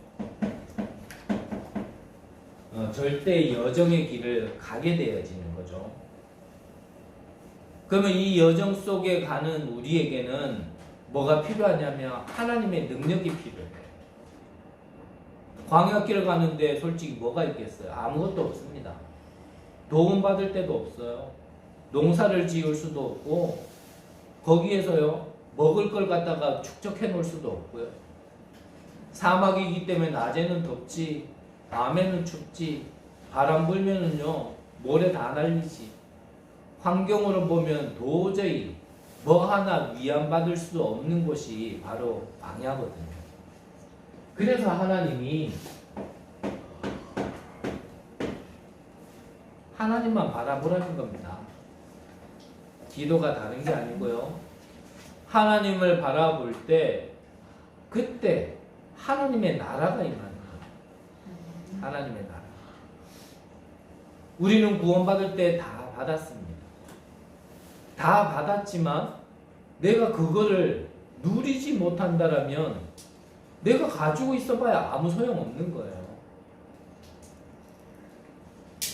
절대 여정의 길을 가게 되어지는 거죠. 그러면 이 여정 속에 가는 우리에게는 뭐가 필요하냐면 하나님의 능력이 필요해요. 광야길을 가는데 솔직히 뭐가 있겠어요? 아무것도 없습니다. 도움받을 데도 없어요. 농사를 지을 수도 없고 거기에서요 먹을 걸 갖다가 축적해 놓을 수도 없고요. 사막이기 때문에 낮에는 덥지 밤에는 춥지 바람 불면은요 모래 다 날리지. 환경으로 보면 도저히 뭐 하나 위안받을 수 없는 곳이 바로 광야거든요. 그래서 하나님이 하나님만 바라보라는 겁니다. 기도가 다른 게 아니고요. 하나님을 바라볼 때 그때 하나님의 나라가 임하는 거예요. 하나님의 나라. 우리는 구원받을 때 다 받았습니다. 다 받았지만 내가 그거를 누리지 못한다라면 내가 가지고 있어봐야 아무 소용없는 거예요.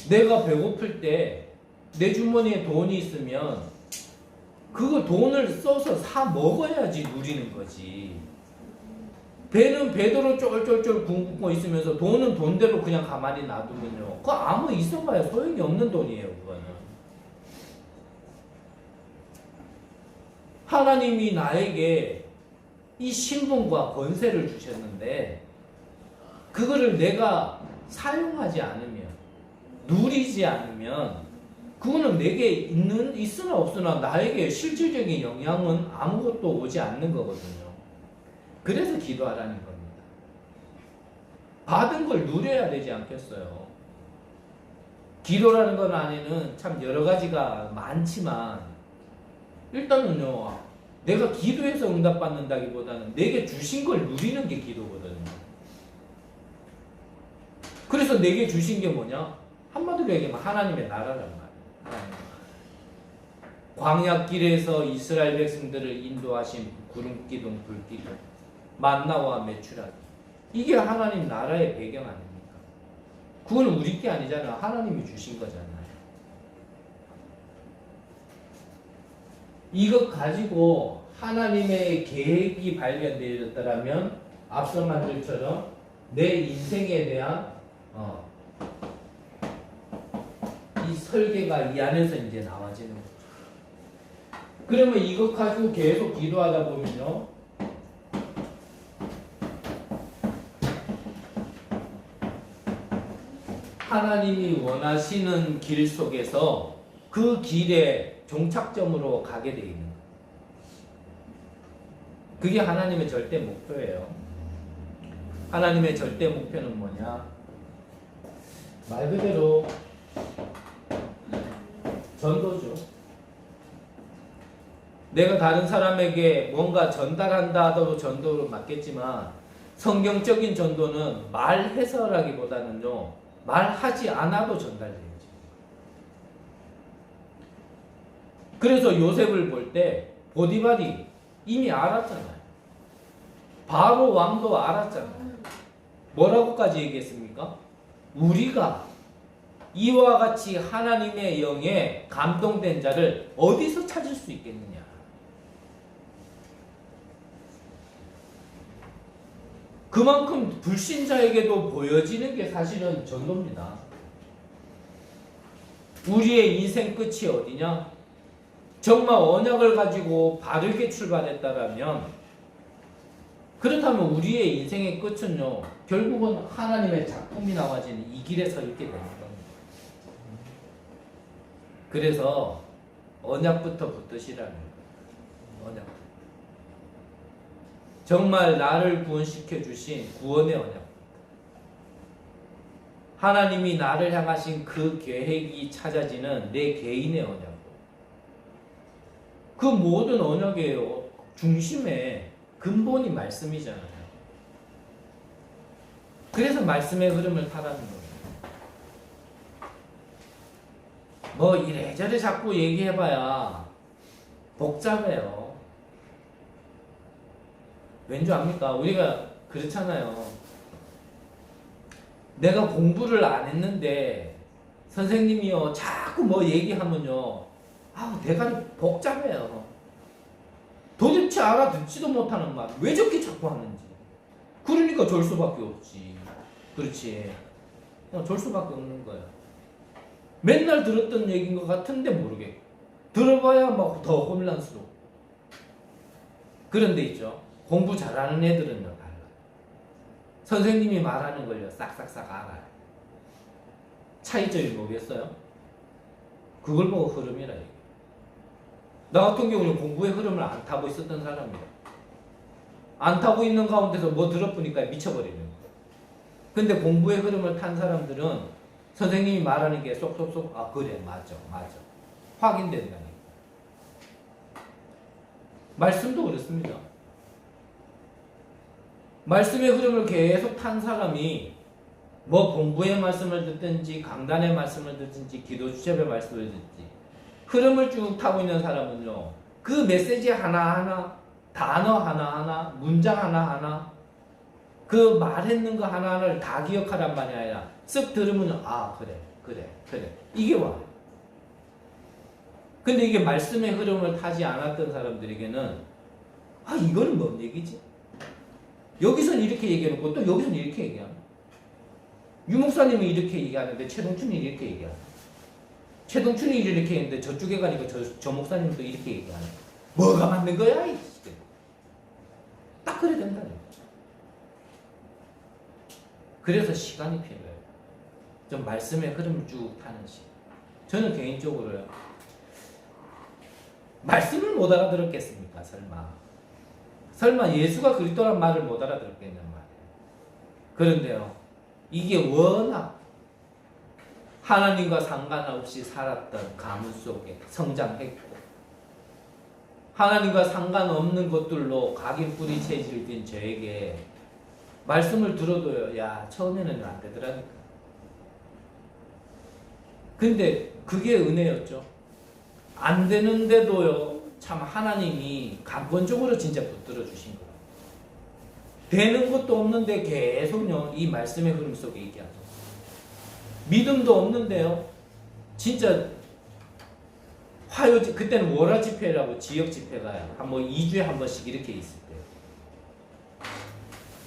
내가 배고플 때 내 주머니에 돈이 있으면 그거 돈을 써서 사 먹어야지 누리는 거지. 배는 배대로 쫄쫄쫄 굶고 있으면서 돈은 돈대로 그냥 가만히 놔두면요 그거 아무 있어봐야 소용이 없는 돈이에요. 그거는 하나님이 나에게 이 신분과 권세를 주셨는데 그거를 내가 사용하지 않으면 누리지 않으면 그거는 내게 있으나 없으나 나에게 실질적인 영향은 아무것도 오지 않는 거거든요. 그래서 기도하라는 겁니다. 받은 걸 누려야 되지 않겠어요. 기도라는 것 안에는 참 여러 가지가 많지만 일단은요 내가 기도해서 응답받는다기보다는 내게 주신 걸 누리는 게 기도거든요. 그래서 내게 주신 게 뭐냐? 한마디로 얘기하면 하나님의 나라란 말이에요. 광야길에서 이스라엘 백성들을 인도하신 구름기둥 불기둥 만나와 메추라기 이게 하나님 나라의 배경 아닙니까? 그건 우리 게 아니잖아요. 하나님이 주신 거잖아요. 이것 가지고 하나님의 계획이 발견되었다면 앞서 말들처럼 내 인생에 대한 이 설계가 이 안에서 이제 나와지는 거죠. 그러면 이것 가지고 계속 기도하다 보면요 하나님이 원하시는 길 속에서 그 길의 종착점으로 가게 돼 있는 거예요. 그게 하나님의 절대 목표예요. 하나님의 절대 목표는 뭐냐? 말 그대로 전도죠. 내가 다른 사람에게 뭔가 전달한다 하더라도 전도로 맞겠지만 성경적인 전도는 말해서라기보다는요, 말하지 않아도 전달돼요. 그래서 요셉을 볼 때 보디발이 이미 알았잖아요. 바로 왕도 알았잖아요. 뭐라고까지 얘기했습니까? 우리가 이와 같이 하나님의 영에 감동된 자를 어디서 찾을 수 있겠느냐? 그만큼 불신자에게도 보여지는 게 사실은 전도입니다. 우리의 인생 끝이 어디냐? 정말 언약을 가지고 바르게 출발했다라면, 그렇다면 우리의 인생의 끝은요, 결국은 하나님의 작품이 나와지는 이 길에 서 있게 되는 겁니다. 그래서 언약부터 붙드시라는 거예요. 언약. 정말 나를 구원시켜 주신 구원의 언약. 하나님이 나를 향하신 그 계획이 찾아지는 내 개인의 언약. 그 모든 언약이에요. 중심에 근본이 말씀이잖아요. 그래서 말씀의 흐름을 타라는 거예요. 뭐 이래저래 자꾸 얘기해봐야 복잡해요. 왠지 압니까? 우리가 그렇잖아요. 내가 공부를 안 했는데 선생님이요 자꾸 뭐 얘기하면요, 아우 대가리 복잡해요. 도대체 알아듣지도 못하는 말 왜 저렇게 자꾸 하는지. 그러니까 졸 수밖에 없지. 그렇지. 졸 수밖에 없는 거야. 맨날 들었던 얘기인 것 같은데 모르겠고, 들어봐야 막 더 혼란스러워. 그런 데 있죠. 공부 잘하는 애들은요 달라요. 선생님이 말하는 걸요 싹싹싹 알아요. 차이점이 뭐겠어요? 그걸 보고 흐름이라 얘기해요. 나 같은 경우는 공부의 흐름을 안 타고 있었던 사람이에요. 안 타고 있는 가운데서 뭐 들어보니까 미쳐버리는 거예요. 근데 공부의 흐름을 탄 사람들은 선생님이 말하는 게 쏙쏙쏙, 아 그래 맞아 확인된다니까. 말씀도 그렇습니다. 말씀의 흐름을 계속 탄 사람이 뭐 공부의 말씀을 듣든지 강단의 말씀을 듣든지 기도 주첩의 말씀을 듣든지 흐름을 쭉 타고 있는 사람은요, 그 메시지 하나하나, 단어 하나하나, 문장 하나하나, 그 말했는 거 하나하나를 다 기억하란 말이 아니라 쓱 들으면 아 그래 이게 와요. 근데 이게 말씀의 흐름을 타지 않았던 사람들에게는 아 이거는 뭔 얘기지? 여기선 이렇게 얘기해놓고 또 여기선 이렇게 얘기하는, 유 목사님은 이렇게 얘기하는데 최동춘이 이렇게 얘기하는, 최동춘이 이렇게 했는데 저쪽에 가니까 저 목사님도 이렇게 얘기하는, 뭐가 맞는 거야? 딱 그래야 된다는 거죠. 그래서 시간이 필요해요. 좀 말씀의 흐름을 쭉 타는 시간. 저는 개인적으로요, 말씀을 못 알아들었겠습니까? 설마 예수가 그리스도란 말을 못 알아들었겠냔 말이에요. 그런데요, 이게 워낙 하나님과 상관없이 살았던 가문 속에 성장했고, 하나님과 상관없는 것들로 각인 뿌리 체질된 저에게 말씀을 들어도요, 야 처음에는 안 되더라니까. 근데 그게 은혜였죠. 안 되는데도요, 참 하나님이 간권적으로 진짜 붙들어 주신 거예요. 되는 것도 없는데 계속요 이 말씀의 흐름 속에 있게 하죠. 믿음도 없는데요, 진짜 화요, 그때는 월화 집회라고 지역 집회가 한 뭐 2주에 한 번씩 이렇게 있을 때요.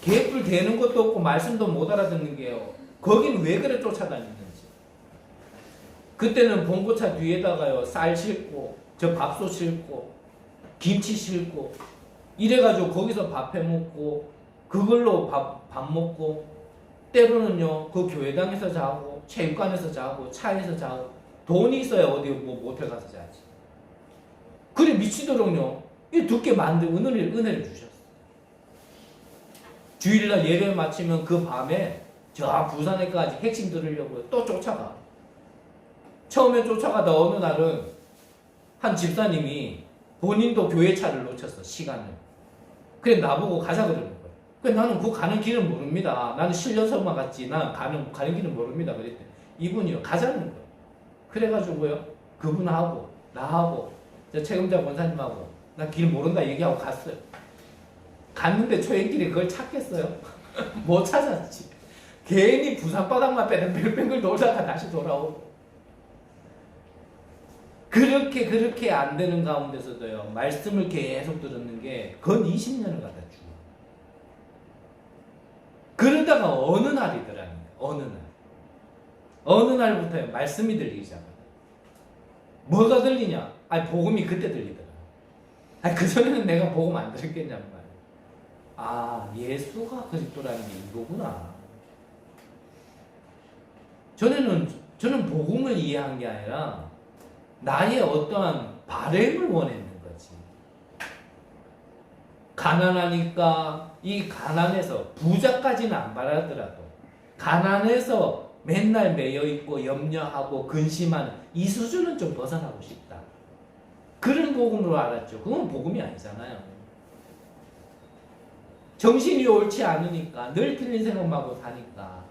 개뿔 되는 것도 없고 말씀도 못 알아듣는 게요, 거긴 왜 그래 쫓아다니는지. 그때는 봉고차 뒤에다가요 쌀 싣고 저 밥솥 싣고 김치 싣고 이래가지고 거기서 밥 해먹고 그걸로 밥 먹고, 때로는요 그 교회당에서 자고 체육관에서 자고 차에서 자고, 돈이 있어야 어디 뭐 모텔 가서 자지. 그래 미치도록요 이 두께 만든 은혜를 주셨어. 주일날 예배 마치면 그 밤에 저 부산에까지 핵심 들으려고 또 쫓아가. 처음에 쫓아가다 어느 날은 한 집사님이 본인도 교회 차를 놓쳤어, 시간을. 그래, 나보고 가자 그러는 거야. 그래, 나는 그 가는 길은 모릅니다. 나는 실려서만 갔지, 난 가는 길은 모릅니다. 그랬더니 이분이요, 가자는 거야. 그래가지고요, 그분하고, 나하고, 책임자 권사님하고, 나 길 모른다 얘기하고 갔어요. 갔는데 초행길에 그걸 찾겠어요? 못 찾았지. 괜히 부산바닥만 뺑뺑뺑글 돌다가 다시 돌아오고. 그렇게 안 되는 가운데서도요, 말씀을 계속 들었는 게 건 20년을 갖다 주고. 그러다가 어느 날이더라니까, 어느 날부터 말씀이 들리기 시작합니다. 뭐가 들리냐? 아니, 복음이 그때 들리더라. 아니, 그전에는 내가 복음 안 들었겠냔 말이야. 아, 예수가 그리스도라는 게 이거구나. 저는 복음을 이해한 게 아니라 나의 어떠한 바램을 원했는 거지. 가난하니까 이 가난해서 부자까지는 안 바라더라도 가난해서 맨날 매여있고 염려하고 근심하는 이 수준은 좀 벗어나고 싶다. 그런 복음으로 알았죠. 그건 복음이 아니잖아요. 정신이 옳지 않으니까 늘 틀린 생각만 하고 사니까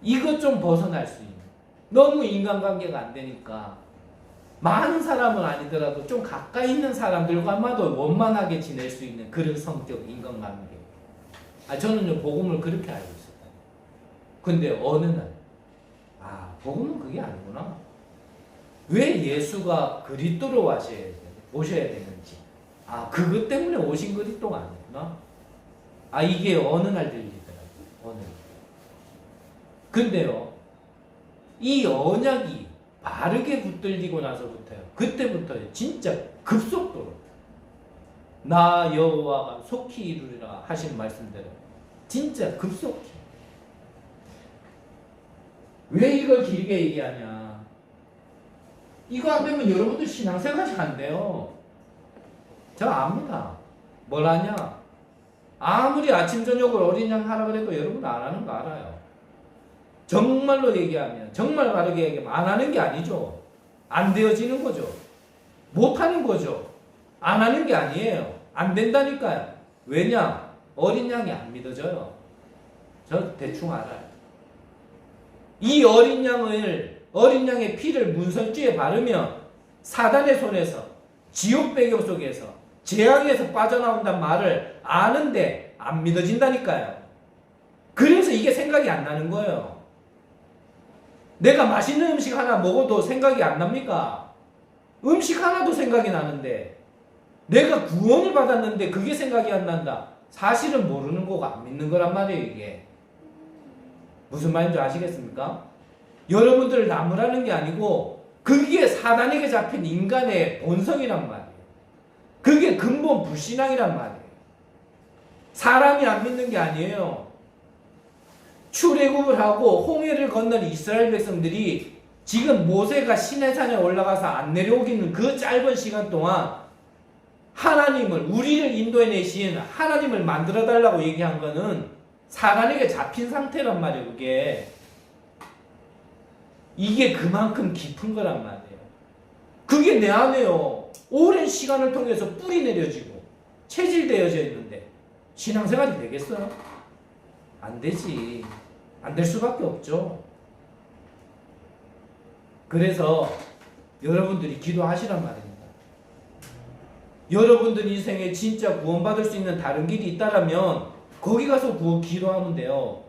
이것 좀 벗어날 수 있는, 너무 인간관계가 안 되니까 많은 사람은 아니더라도 좀 가까이 있는 사람들과마도 원만하게 지낼 수 있는 그런 성격, 인간관계. 저는 복음을 그렇게 알고 있었어요. 근데 어느 날, 복음은 그게 아니구나. 왜 예수가 그리스도로 오셔야 되는지, 그것 때문에 오신 그리스도가 아니구나. 이게 어느 날 들리더라고요. 어느 날. 근데요, 이 언약이 바르게 붙들리고 나서부터요, 그때부터요, 진짜 급속도로 나 여호와가 속히 이루리라 하신 말씀대로 진짜 급속히. 왜 이걸 길게 얘기하냐? 이거 안 되면 여러분들 신앙생활이 안 돼요. 저 압니다. 뭘 하냐? 아무리 아침 저녁을 어린 양 하라 그래도 여러분 안 하는 거 알아요. 정말로 얘기하면, 정말 바르게 얘기하면 안 하는 게 아니죠. 안 되어지는 거죠. 못 하는 거죠. 안 하는 게 아니에요. 안 된다니까요. 왜냐? 어린 양이 안 믿어져요. 저 대충 알아요. 이 어린 양의 피를 문설주에 바르면 사단의 손에서, 지옥 배경 속에서, 재앙에서 빠져나온단 말을 아는데 안 믿어진다니까요. 그래서 이게 생각이 안 나는 거예요. 내가 맛있는 음식 하나 먹어도 생각이 안 납니까? 음식 하나도 생각이 나는데 내가 구원을 받았는데 그게 생각이 안 난다. 사실은 모르는 거고 안 믿는 거란 말이에요. 이게 무슨 말인지 아시겠습니까? 여러분들을 나무라는 게 아니고 그게 사단에게 잡힌 인간의 본성이란 말이에요. 그게 근본 불신앙이란 말이에요. 사람이 안 믿는 게 아니에요. 출애굽을 하고 홍해를 건넌 이스라엘 백성들이 지금 모세가 시내산에 올라가서 안 내려오기는 그 짧은 시간 동안 하나님을, 우리를 인도해내신 하나님을 만들어달라고 얘기한 거는 사단에게 잡힌 상태란 말이에요. 이게 그만큼 깊은 거란 말이에요. 그게 내 안에요. 오랜 시간을 통해서 뿌리 내려지고 체질되어져 있는데 신앙생활이 되겠어요? 안 되지. 안 될 수밖에 없죠. 그래서 여러분들이 기도하시란 말입니다. 여러분들 인생에 진짜 구원받을 수 있는 다른 길이 있다라면 거기 가서 기도하면 돼요.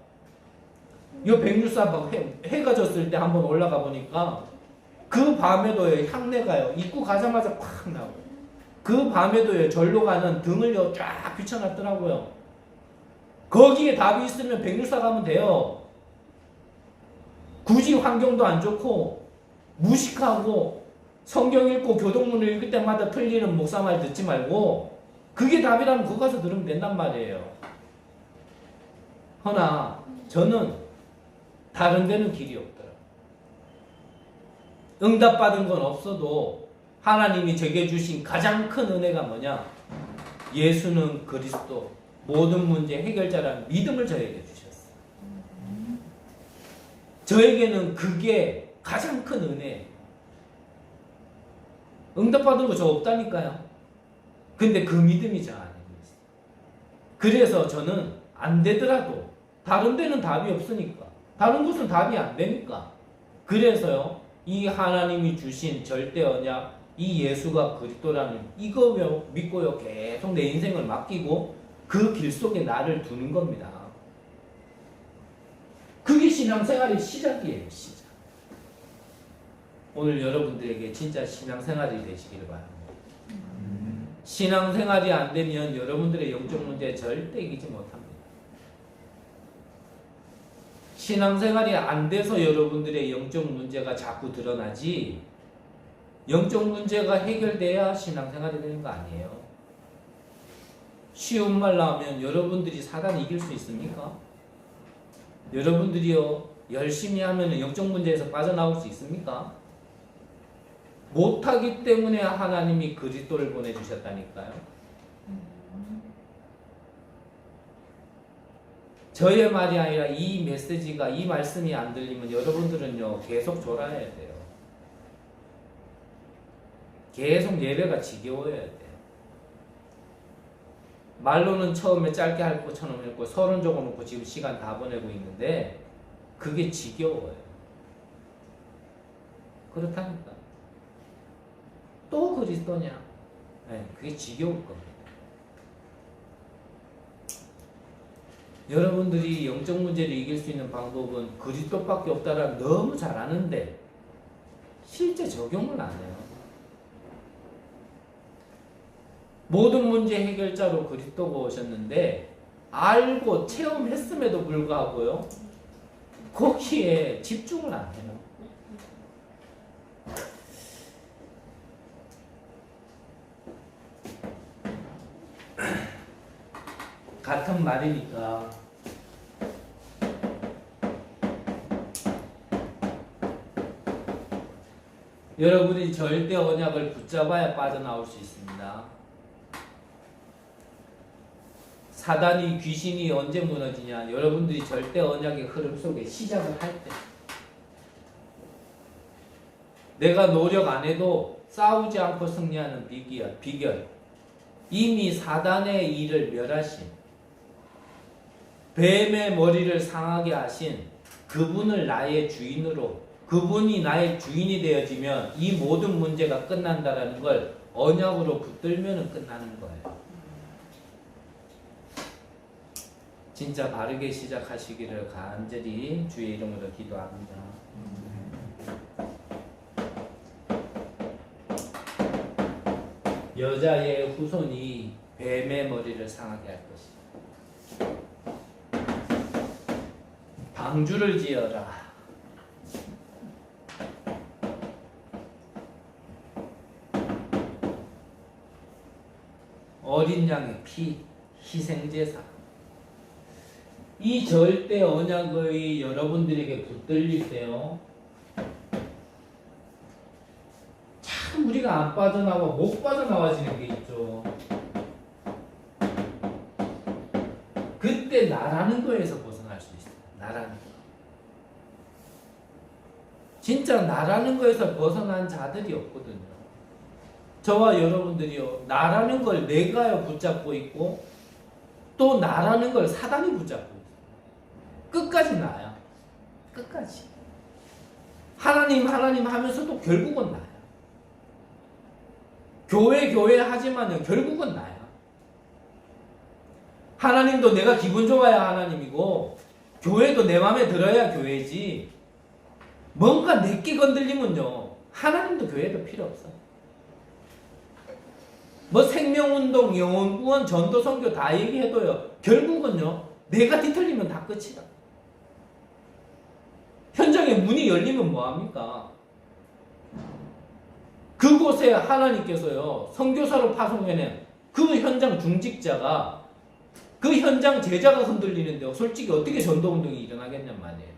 이 백률사박 해가 졌을 때 한번 올라가 보니까 그 밤에도 향내가요, 입구 가자마자 팍 나고, 그 밤에도 절로 가는 등을 쫙 비춰놨더라고요. 거기에 답이 있으면 백률사 가면 돼요. 굳이 환경도 안 좋고 무식하고 성경 읽고 교동문을 읽을 때마다 틀리는 목사 말 듣지 말고 그게 답이라면 그거 가서 들으면 된단 말이에요. 허나 저는 다른 데는 길이 없더라. 응답받은 건 없어도 하나님이 제게 주신 가장 큰 은혜가 뭐냐? 예수는 그리스도, 모든 문제 해결자라는 믿음을 저에게 주셨어요. 저에게는 그게 가장 큰 은혜. 응답받은 거 저 없다니까요. 근데 그 믿음이 저 안에 있어요. 그래서 저는 안 되더라도 다른 데는 답이 없으니까, 다른 곳은 답이 안 되니까, 그래서요 이 하나님이 주신 절대 언약, 이 예수가 그리스도라는 이거 믿고요 계속 내 인생을 맡기고 그 길 속에 나를 두는 겁니다. 그게 신앙생활의 시작이에요. 시작. 오늘 여러분들에게 진짜 신앙생활이 되시기를 바랍니다. 신앙생활이 안 되면 여러분들의 영적 문제에 절대 이기지 못합니다. 신앙생활이 안 돼서 여러분들의 영적 문제가 자꾸 드러나지, 영적 문제가 해결돼야 신앙생활이 되는 거 아니에요. 쉬운 말로 하면 여러분들이 사단 이길 수 있습니까? 여러분들이요 열심히 하면 영적 문제에서 빠져나올 수 있습니까? 못하기 때문에 하나님이 그리스도를 보내주셨다니까요. 저의 말이 아니라 이 메시지가, 이 말씀이 안 들리면 여러분들은요 계속 졸아야 돼요. 계속 예배가 지겨워야 돼요. 말로는 처음에 짧게 할 것처럼 했고 30 적어놓고 지금 시간 다 보내고 있는데 그게 지겨워요. 그렇다니까. 또 그리스도냐? 네, 그게 지겨울 겁니다. 여러분들이 영적 문제를 이길 수 있는 방법은 그리스도밖에 없다라는 너무 잘 아는데 실제 적용을 안 해요. 모든 문제 해결자로 그리스도가 오셨는데 알고 체험했음에도 불구하고요 거기에 집중을 안 해요. 같은 말이니까 여러분이 절대 언약을 붙잡아야 빠져나올 수 있습니다. 사단이, 귀신이 언제 무너지냐? 여러분들이 절대 언약의 흐름 속에 시작을 할 때. 내가 노력 안 해도 싸우지 않고 승리하는 비결. 이미 사단의 일을 멸하신, 뱀의 머리를 상하게 하신 그분을 나의 주인으로, 그분이 나의 주인이 되어지면 이 모든 문제가 끝난다라는 걸 언약으로 붙들면 끝나는 거예요. 진짜 바르게 시작하시기를 간절히 주의 이름으로 기도합니다. 여자의 후손이 뱀의 머리를 상하게 할 것이다. 방주를 지어라. 어린 양의 피, 희생제사. 이 절대 언약의 여러분들에게 붙들릴 때요 참 우리가 안 빠져나와 못 빠져나와지는 게 있죠. 그때 나라는 거에서 벗어날 수 있어요. 나라는 거. 진짜 나라는 거에서 벗어난 자들이 없거든요. 저와 여러분들이요 나라는 걸 내가요 붙잡고 있고 또 나라는 걸 사단이 붙잡고 있어요. 끝까지 나야. 끝까지. 하나님 하면서도 결국은 나야. 교회 하지만은 결국은 나야. 하나님도 내가 기분 좋아야 하나님이고 교회도 내 마음에 들어야 교회지. 뭔가 내게 건들리면요 하나님도 교회도 필요 없어. 뭐 생명운동, 영혼구원, 전도, 선교 다 얘기해도요 결국은요 내가 뒤틀리면 다 끝이다. 현장에 문이 열리면 뭐합니까? 그곳에 하나님께서요 선교사로 파송해낸 그 현장 중직자가 그 현장 제자가 흔들리는데 솔직히 어떻게 전도운동이 일어나겠냔 말이에요.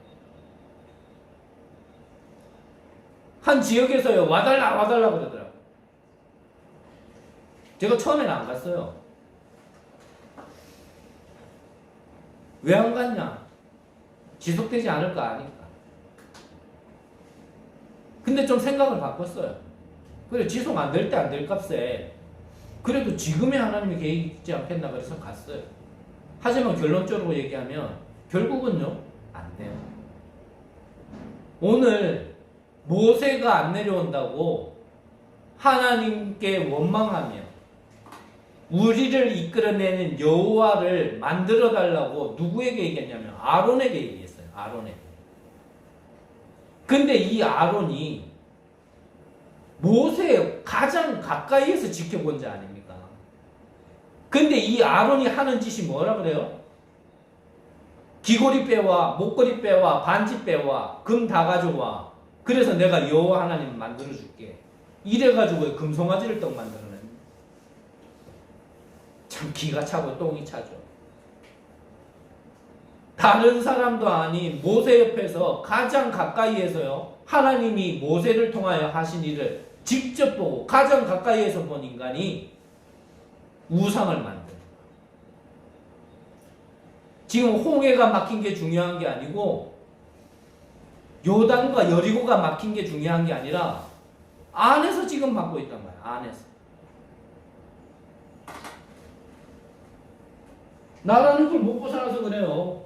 한 지역에서요 와달라 그러더라고요. 제가 처음에는 안 갔어요. 왜 안 갔냐? 지속되지 않을 거 아니까. 근데 좀 생각을 바꿨어요. 그래 지속 안 될 때 안 될 값에 그래도 지금의 하나님의 계획이 있지 않겠나 그래서 갔어요. 하지만 결론적으로 얘기하면 결국은요 안 돼요. 오늘 모세가 안 내려온다고 하나님께 원망하며 우리를 이끌어내는 여호와를 만들어 달라고 누구에게 얘기했냐면 아론에게 얘기했어요. 아론에게. 근데 이 아론이 모세의 가장 가까이에서 지켜본 자 아닙니까? 근데 이 아론이 하는 짓이 뭐라 그래요? 귀걸이 빼와, 목걸이 빼와, 반지 빼와, 금 다 가져와. 그래서 내가 여호와 하나님 만들어 줄게. 이래가지고 금송아지를 떡 만들어내. 참 기가 차고 똥이 차죠. 다른 사람도 아닌 모세 옆에서 가장 가까이에서요 하나님이 모세를 통하여 하신 일을 직접 보고 가장 가까이에서 본 인간이 우상을 만드는 거예요. 지금 홍해가 막힌 게 중요한 게 아니고 요단과 여리고가 막힌 게 중요한 게 아니라 안에서 지금 막고 있단 말이에요. 안에서. 나라는 걸 먹고 살아서 그래요.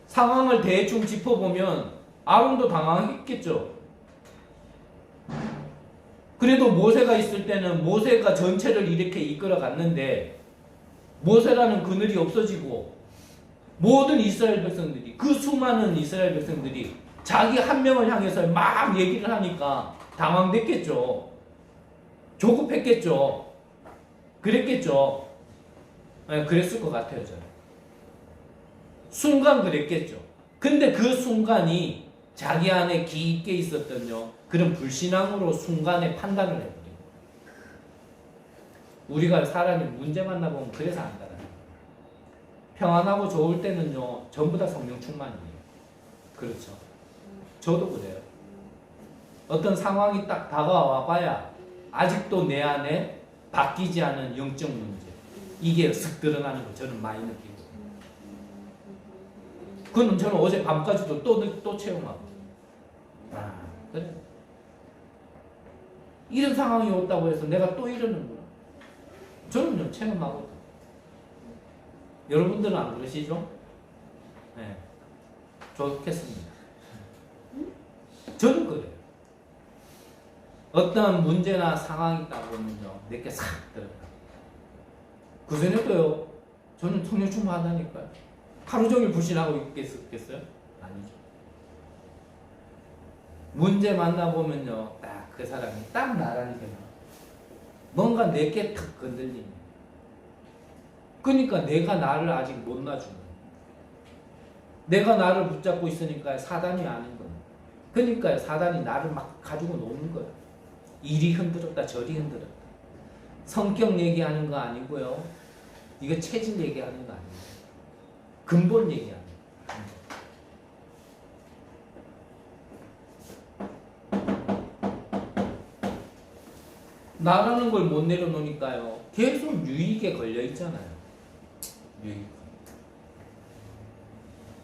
상황을 대충 짚어보면 아론도 당황했겠죠. 그래도 모세가 있을 때는 모세가 전체를 이렇게 이끌어 갔는데 모세라는 그늘이 없어지고 모든 이스라엘 백성들이 그 수많은 이스라엘 백성들이 자기 한 명을 향해서 막 얘기를 하니까 당황됐겠죠. 조급했겠죠. 그랬겠죠. 네, 그랬을 것 같아요. 저는. 순간 그랬겠죠. 근데 그 순간이 자기 안에 깊게 있었던요 그런 불신앙으로 순간에 판단을 해버린 거예요. 우리가 사람이 문제 만나보면 그래서 안다라는 거예요. 평안하고 좋을 때는요 전부 다 성령 충만이에요. 그렇죠. 저도 그래요. 어떤 상황이 딱 다가와 봐야 아직도 내 안에 바뀌지 않은 영적 문제 이게 쓱 드러나는 거 저는 많이 느끼고 그건 저는 어제 밤까지도 또 체험하고 그래. 이런 상황이 왔다고 해서 내가 또 이러는구나. 저는요 체험하고 여러분들은 안 그러시죠? 네. 좋겠습니다. 저는 그래요. 어떤 문제나 상황이 있다 보면요 내게 싹 들어가. 그전에도요 저는 성령 충만하다니까요. 하루 종일 불신하고 있겠어요? 아니죠. 문제 만나보면요 딱 그 사람이 딱 나라니까 뭔가 내게 탁 건들리네. 그러니까 내가 나를 아직 못 놔주는 내가 나를 붙잡고 있으니까 사단이 아는 거예요. 그러니까 사단이 나를 막 가지고 노는 거예요. 이리 흔들었다 저리 흔들었다. 성격 얘기하는 거 아니고요 이거 체질 얘기하는 거 아니에요. 근본 얘기하는 거예요. 나라는 걸 못 내려놓으니까요 계속 유익에 걸려 있잖아요. 유익.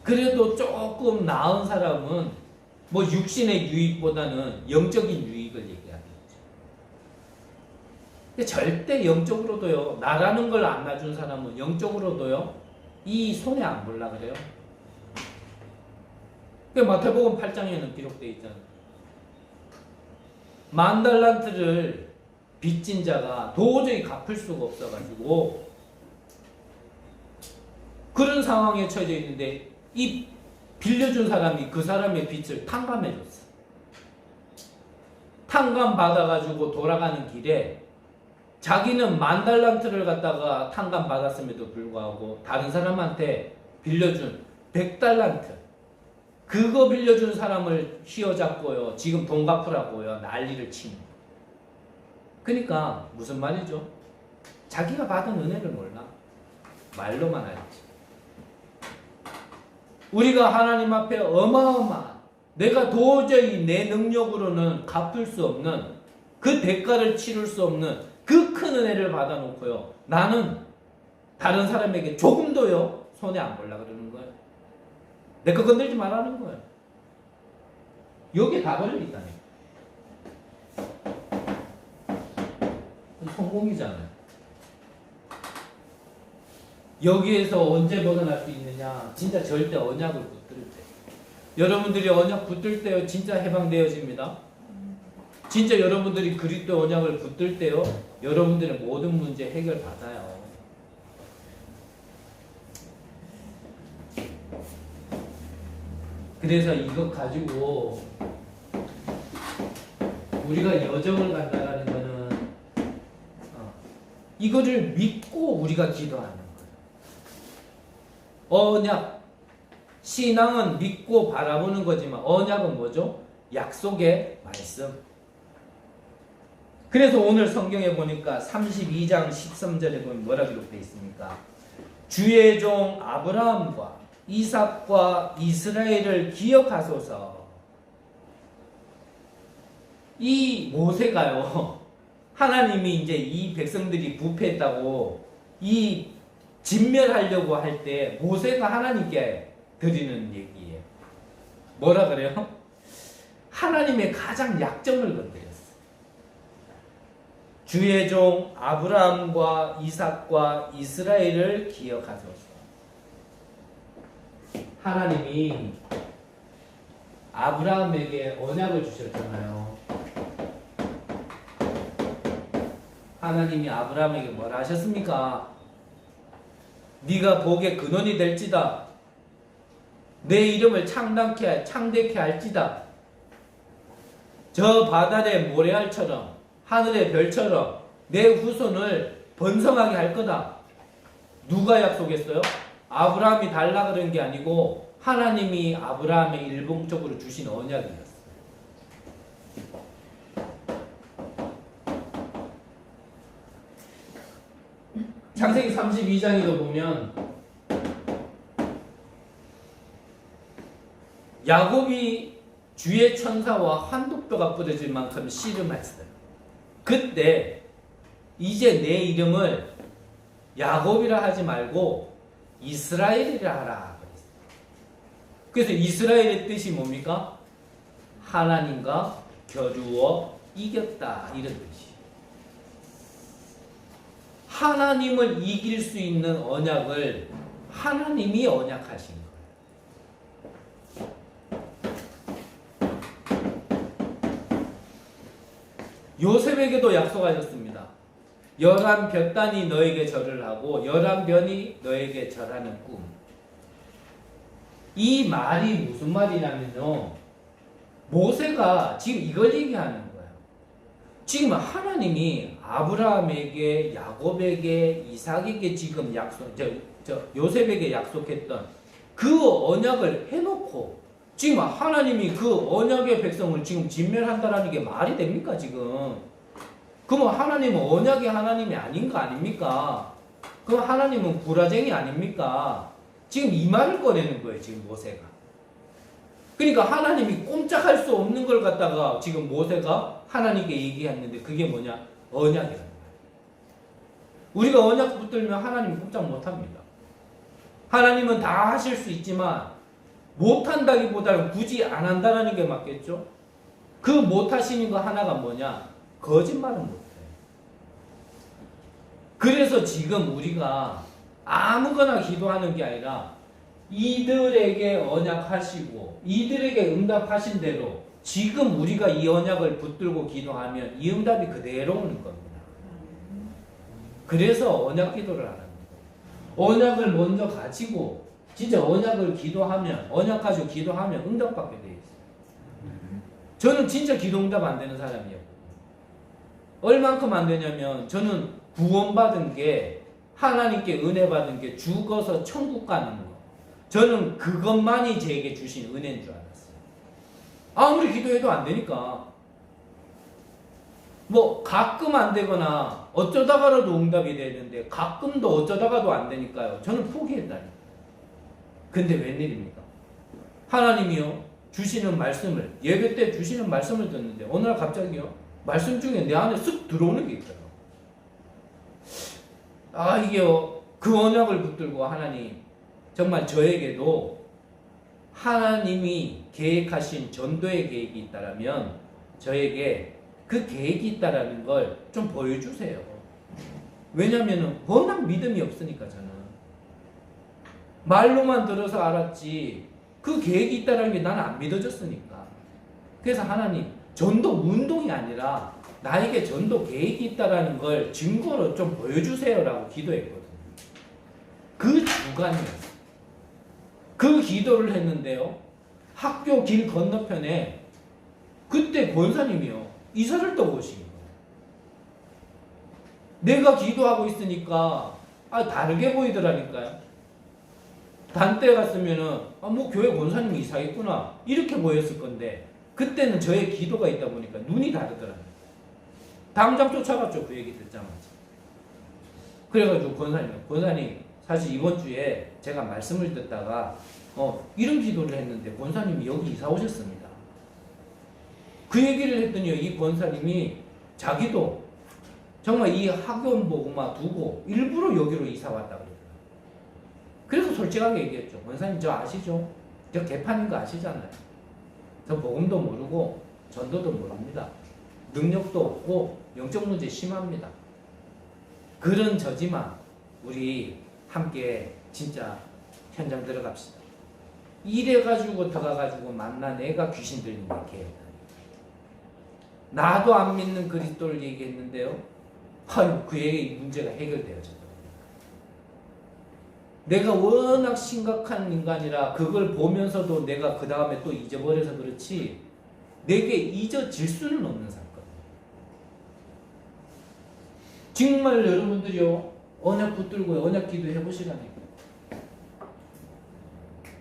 그래도 조금 나은 사람은 뭐 육신의 유익보다는 영적인 유익을 얘기하겠죠. 근데 절대 영적으로도요 나라는 걸 안 놔준 사람은 영적으로도요 이 손에 안 볼라 그래요. 마태복음 8장에는 기록되어 있잖아요. 10,000달란트를 빚진 자가 도저히 갚을 수가 없어가지고 그런 상황에 처해져 있는데 이 빌려준 사람이 그 사람의 빚을 탕감해줬어. 탕감 받아가지고 돌아가는 길에 자기는 10,000달란트를 갖다가 탕감 받았음에도 불구하고 다른 사람한테 빌려준 100달란트 그거 빌려준 사람을 휘어잡고요 지금 돈 갚으라고요 난리를 치는. 그러니까 무슨 말이죠? 자기가 받은 은혜를 몰라. 말로만 알지. 우리가 하나님 앞에 어마어마한 내가 도저히 내 능력으로는 갚을 수 없는 그 대가를 치를 수 없는 그 큰 은혜를 받아놓고요 나는 다른 사람에게 조금도요 손에 안 볼라 그러는 거예요. 내 거 건들지 말라는 거예요. 여기에 다 걸려있다네. 성공이잖아요. 여기에서 언제 벗어날 수 있느냐? 진짜 절대 언약을 붙들 때. 여러분들이 언약 붙들 때요, 진짜 해방되어집니다. 진짜 여러분들이 그리스도 언약을 붙들 때요, 여러분들의 모든 문제 해결 받아요. 그래서 이거 가지고 우리가 여정을 간다는 거는 이거를 믿고 우리가 기도하는 거예요. 언약, 신앙은 믿고 바라보는 거지만 언약은 뭐죠? 약속의 말씀. 그래서 오늘 성경에 보니까 32장 13절에 보면 뭐라 기록되어 있습니까? 주의 종 아브라함과 이삭과 이스라엘을 기억하소서. 이 모세가요, 하나님이 이제 이 백성들이 부패했다고 이 진멸하려고 할 때 모세가 하나님께 드리는 얘기예요. 뭐라 그래요? 하나님의 가장 약점을 건드렸어요. 주의 종 아브라함과 이삭과 이스라엘을 기억하소서. 하나님이 아브라함에게 언약을 주셨잖아요. 하나님이 아브라함에게 뭐라 하셨습니까? 네가 복의 근원이 될지다. 내 이름을 창대케 할지다. 저 바다의 모래알처럼 하늘의 별처럼 내 후손을 번성하게 할 거다. 누가 약속했어요? 아브라함이 달라 그런 게 아니고 하나님이 아브라함의 일봉적으로 주신 언약이었어요. 창세기 32장에도 보면 야곱이 주의 천사와 환독뼈가 부러질 만큼 씨름했어요. 그때 이제 내 이름을 야곱이라 하지 말고 이스라엘이라 하라. 그래서 이스라엘의 뜻이 뭡니까? 하나님과 겨루어 이겼다, 이런 뜻이에요. 하나님을 이길 수 있는 언약을 하나님이 언약하신 거예요. 요셉에게도 약속하셨습니다. 11볕단이 너에게 절을 하고 11변이 너에게 절하는 꿈. 이 말이 무슨 말이냐면요, 모세가 지금 이걸 얘기하는 거예요. 지금 하나님이 아브라함에게, 야곱에게, 이삭에게 지금 요셉에게 약속했던 그 언약을 해놓고 지금 하나님이 그 언약의 백성을 지금 진멸한다라는 게 말이 됩니까 지금? 그럼 하나님은 언약의 하나님이 아닌 거 아닙니까? 그럼 하나님은 구라쟁이 아닙니까? 지금 이 말을 꺼내는 거예요, 지금 모세가. 그러니까 하나님이 꼼짝할 수 없는 걸 갖다가 지금 모세가 하나님께 얘기했는데 그게 뭐냐? 언약이라는 거예요. 우리가 언약 붙들면 하나님 꼼짝 못합니다. 하나님은 다 하실 수 있지만 못한다기보다는 굳이 안 한다는 게 맞겠죠? 그 못하시는 거 하나가 뭐냐? 거짓말은 못해요. 그래서 지금 우리가 아무거나 기도하는 게 아니라 이들에게 언약하시고 이들에게 응답하신 대로 지금 우리가 이 언약을 붙들고 기도하면 이 응답이 그대로 오는 겁니다. 그래서 언약 기도를 하는 거예요. 언약을 먼저 가지고 진짜 언약을 기도하면, 언약 가지고 기도하면 응답받게 돼 있어요. 저는 진짜 기도 응답 안 되는 사람이에요. 얼만큼 안 되냐면 저는 구원받은 게, 하나님께 은혜 받은 게 죽어서 천국 가는 거, 저는 그것만이 제게 주신 은혜인 줄 알았어요. 아무리 기도해도 안 되니까. 뭐 가끔 안 되거나 어쩌다가라도 응답이 되는데 가끔도 어쩌다가도 안 되니까요, 저는 포기했다니까. 근데 웬일입니까? 하나님이요 주시는 말씀을, 예배 때 주시는 말씀을 듣는데 어느 날 갑자기요 말씀 중에 내 안에 쓱 들어오는 게 있어요. 아, 이게요 그 언약을 붙들고 하나님 정말 저에게도 하나님이 계획하신 전도의 계획이 있다라면 저에게 그 계획이 있다라는 걸 좀 보여주세요. 왜냐면은 워낙 믿음이 없으니까 저는 말로만 들어서 알았지 그 계획이 있다라는 게 나는 안 믿어졌으니까. 그래서 하나님 전도 운동이 아니라 나에게 전도 계획이 있다라는 걸 증거로 좀 보여주세요라고 기도했거든요. 그 주간이었어요. 그 기도를 했는데요. 학교 길 건너편에 그때 권사님이요. 이사를 떠고 오신 거예요. 내가 기도하고 있으니까 다르게 보이더라니까요. 단때 갔으면은 뭐 교회 권사님이 이사했구나 이렇게 보였을 건데 그때는 저의 기도가 있다 보니까 눈이 다르더라고요. 당장 쫓아갔죠. 그 얘기 듣자마자. 그래가지고 권사님 사실 이번 주에 제가 말씀을 듣다가 이런 기도를 했는데 권사님이 여기 이사 오셨습니다. 그 얘기를 했더니 이 권사님이 자기도 정말 이 학원 보고만 두고 일부러 여기로 이사 왔다고 그러더라고요. 그래서 솔직하게 얘기했죠. 권사님 저 아시죠? 저 개판인 거 아시잖아요. 저 복음도 모르고 전도도 모릅니다. 능력도 없고 영적 문제 심합니다. 그런 저지만 우리 함께 진짜 현장 들어갑시다. 이래가지고 들어가가지고 만난 애가 귀신 들린 게 나도 안 믿는 그리스도를 얘기했는데요. 그 애의 문제가 해결되어졌다. 내가 워낙 심각한 인간이라 그걸 보면서도 내가 그 다음에 또 잊어버려서 그렇지 내게 잊어질 수는 없는 사건. 정말 여러분들이요 언약 붙들고 언약 기도 해보시라니까.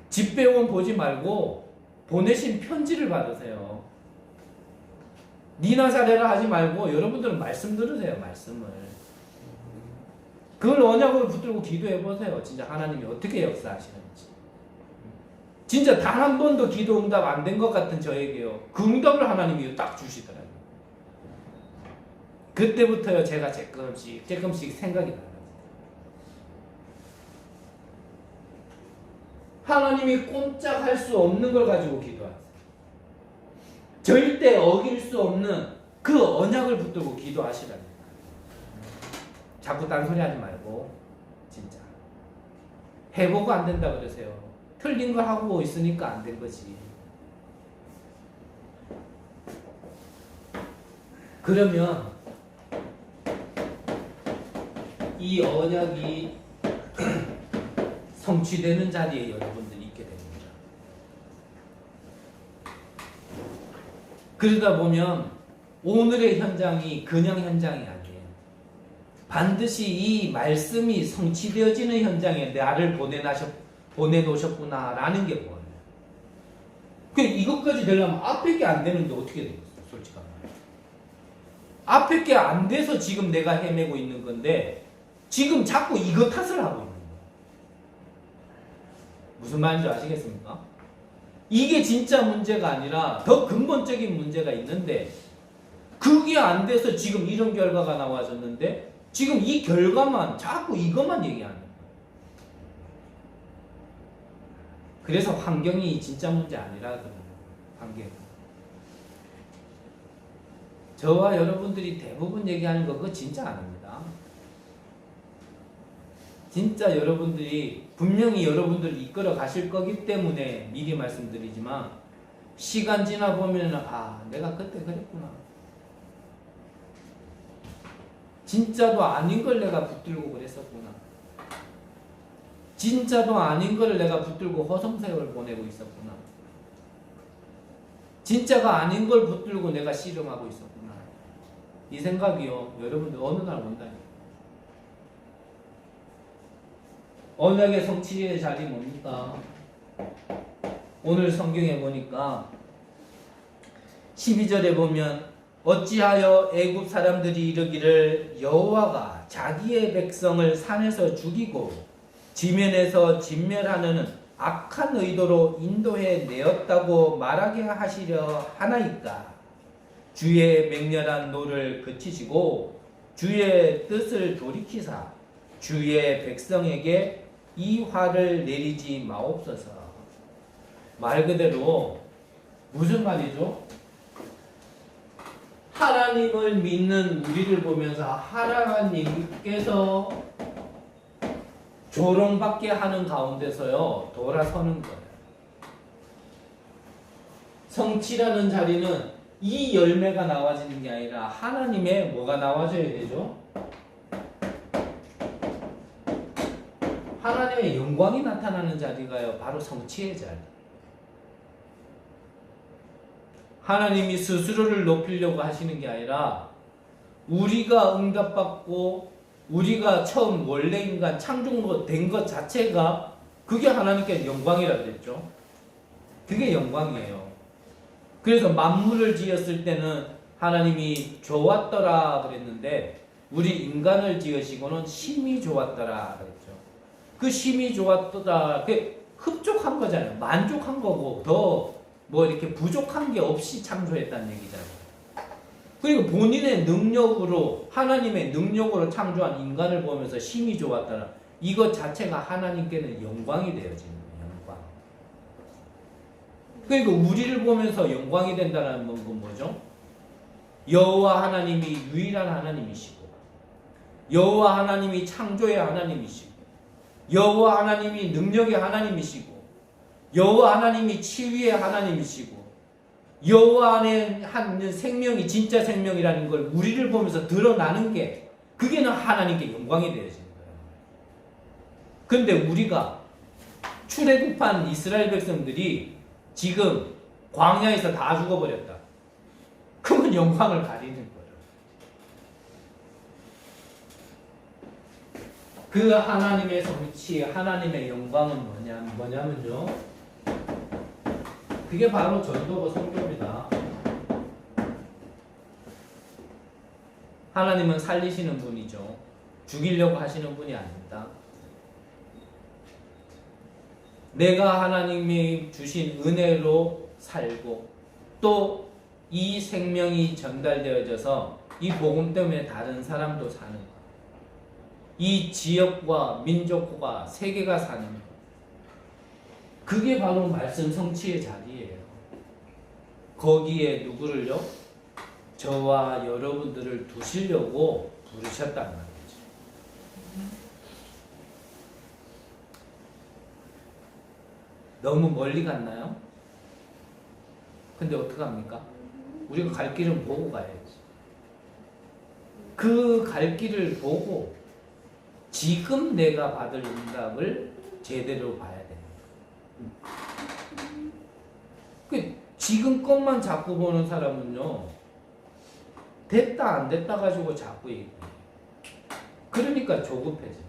집배원 보지 말고 보내신 편지를 받으세요. 니나 잘해라 하지 말고 여러분들은 말씀 들으세요. 말씀을. 그걸 언약으로 붙들고 기도해보세요. 진짜 하나님이 어떻게 역사하시는지. 진짜 단 한 번도 기도 응답 안 된 것 같은 저에게요. 그 응답을 하나님이 딱 주시더라고요. 그때부터요 제가 조금씩 생각이 나요. 하나님이 꼼짝할 수 없는 걸 가지고 기도하세요. 절대 어길 수 없는 그 언약을 붙들고 기도하시라니까. 자꾸 딴소리 하지 말고 진짜 해보고 안 된다 그러세요. 틀린 걸 하고 있으니까 안 된 거지. 그러면 이 언약이 성취되는 자리에 여러분들이 있게 됩니다. 그러다 보면 오늘의 현장이 그냥 현장이 아니에요. 반드시 이 말씀이 성취되어지는 현장에 나를 보내놓으셨구나라는 게 보여요. 이것까지 되려면 앞에 게 안 되는데 어떻게 되겠어요? 솔직하게. 앞에 게 안 돼서 지금 내가 헤매고 있는 건데 지금 자꾸 이거 탓을 하고 있는 거예요. 무슨 말인지 아시겠습니까? 이게 진짜 문제가 아니라 더 근본적인 문제가 있는데 그게 안 돼서 지금 이런 결과가 나와졌는데 지금 이 결과만 자꾸 이것만 얘기하는 거예요. 그래서 환경이 진짜 문제 아니라 그러는 거예요. 환경. 저와 여러분들이 대부분 얘기하는 거 그거 진짜 아닙니다. 진짜 여러분들이 분명히 여러분들을 이끌어 가실 거기 때문에 미리 말씀드리지만 시간 지나 보면 내가 그때 그랬구나. 진짜도 아닌 걸 내가 붙들고 그랬었구나. 진짜도 아닌 걸 내가 붙들고 허송세월 보내고 있었구나. 진짜가 아닌 걸 붙들고 내가 씨름하고 있었구나. 이 생각이요 여러분들 어느 날 온다니까. 언약의 성취의 자리 뭡니까? 오늘 성경에 보니까 12절에 보면 어찌하여 애굽 사람들이 이르기를 여호와가 자기의 백성을 산에서 죽이고 지면에서 진멸하는 악한 의도로 인도해 내었다고 말하게 하시려 하나이까. 주의 맹렬한 노를 그치시고 주의 뜻을 돌이키사 주의 백성에게 이 화를 내리지 마옵소서. 말 그대로 무슨 말이죠? 하나님을 믿는 우리를 보면서 하나님께서 조롱받게 하는 가운데서요 돌아서는 거예요. 성취라는 자리는 이 열매가 나와지는 게 아니라 하나님의 뭐가 나와줘야 되죠? 하나님의 영광이 나타나는 자리가요 바로 성취의 자리. 하나님이 스스로를 높이려고 하시는 게 아니라 우리가 응답받고 우리가 처음 원래 인간 창조가 된 것 자체가 그게 하나님께 영광이라 그랬죠. 그게 영광이에요. 그래서 만물을 지었을 때는 하나님이 좋았더라 그랬는데 우리 인간을 지으시고는 심히 좋았더라 그랬죠. 그 심히 좋았더라 그게 흡족한 거잖아요. 만족한 거고 더 뭐 이렇게 부족한 게 없이 창조했다는 얘기잖아요. 그리고 본인의 능력으로 하나님의 능력으로 창조한 인간을 보면서 심히 좋았더라. 이것 자체가 하나님께는 영광이 되어지는 거예요. 영광. 그리고 우리를 보면서 영광이 된다는 건 뭐죠? 여호와 하나님이 유일한 하나님이시고 여호와 하나님이 창조의 하나님이시고 여호와 하나님이 능력의 하나님이시고 여호와 하나님이 치유의 하나님이시고 여호와 안에 한 생명이 진짜 생명이라는 걸 우리를 보면서 드러나는 게 그게는 하나님께 영광이 되어지는 거예요. 그런데 우리가 출애굽한 이스라엘 백성들이 지금 광야에서 다 죽어버렸다. 그건 영광을 가리는 거예요. 그 하나님의 성취, 하나님의 영광은 뭐냐면요. 그게 바로 전도고 선교입니다. 하나님은 살리시는 분이죠. 죽이려고 하시는 분이 아닙니다. 내가 하나님이 주신 은혜로 살고 또 이 생명이 전달되어져서 이 복음 때문에 다른 사람도 사는 것. 이 지역과 민족과 세계가 사는 것. 그게 바로 말씀 성취의 자리예요. 거기에 누구를요? 저와 여러분들을 두시려고 부르셨단 말이죠. 너무 멀리 갔나요? 근데 어떡합니까? 우리가 갈 길은 보고 가야지. 그 갈 길을 보고 지금 내가 받을 응답을 제대로 봐야 됩니다. 지금 것만 자꾸 보는 사람은요, 됐다 안 됐다 가지고 자꾸 얘기해요. 그러니까 조급해져요.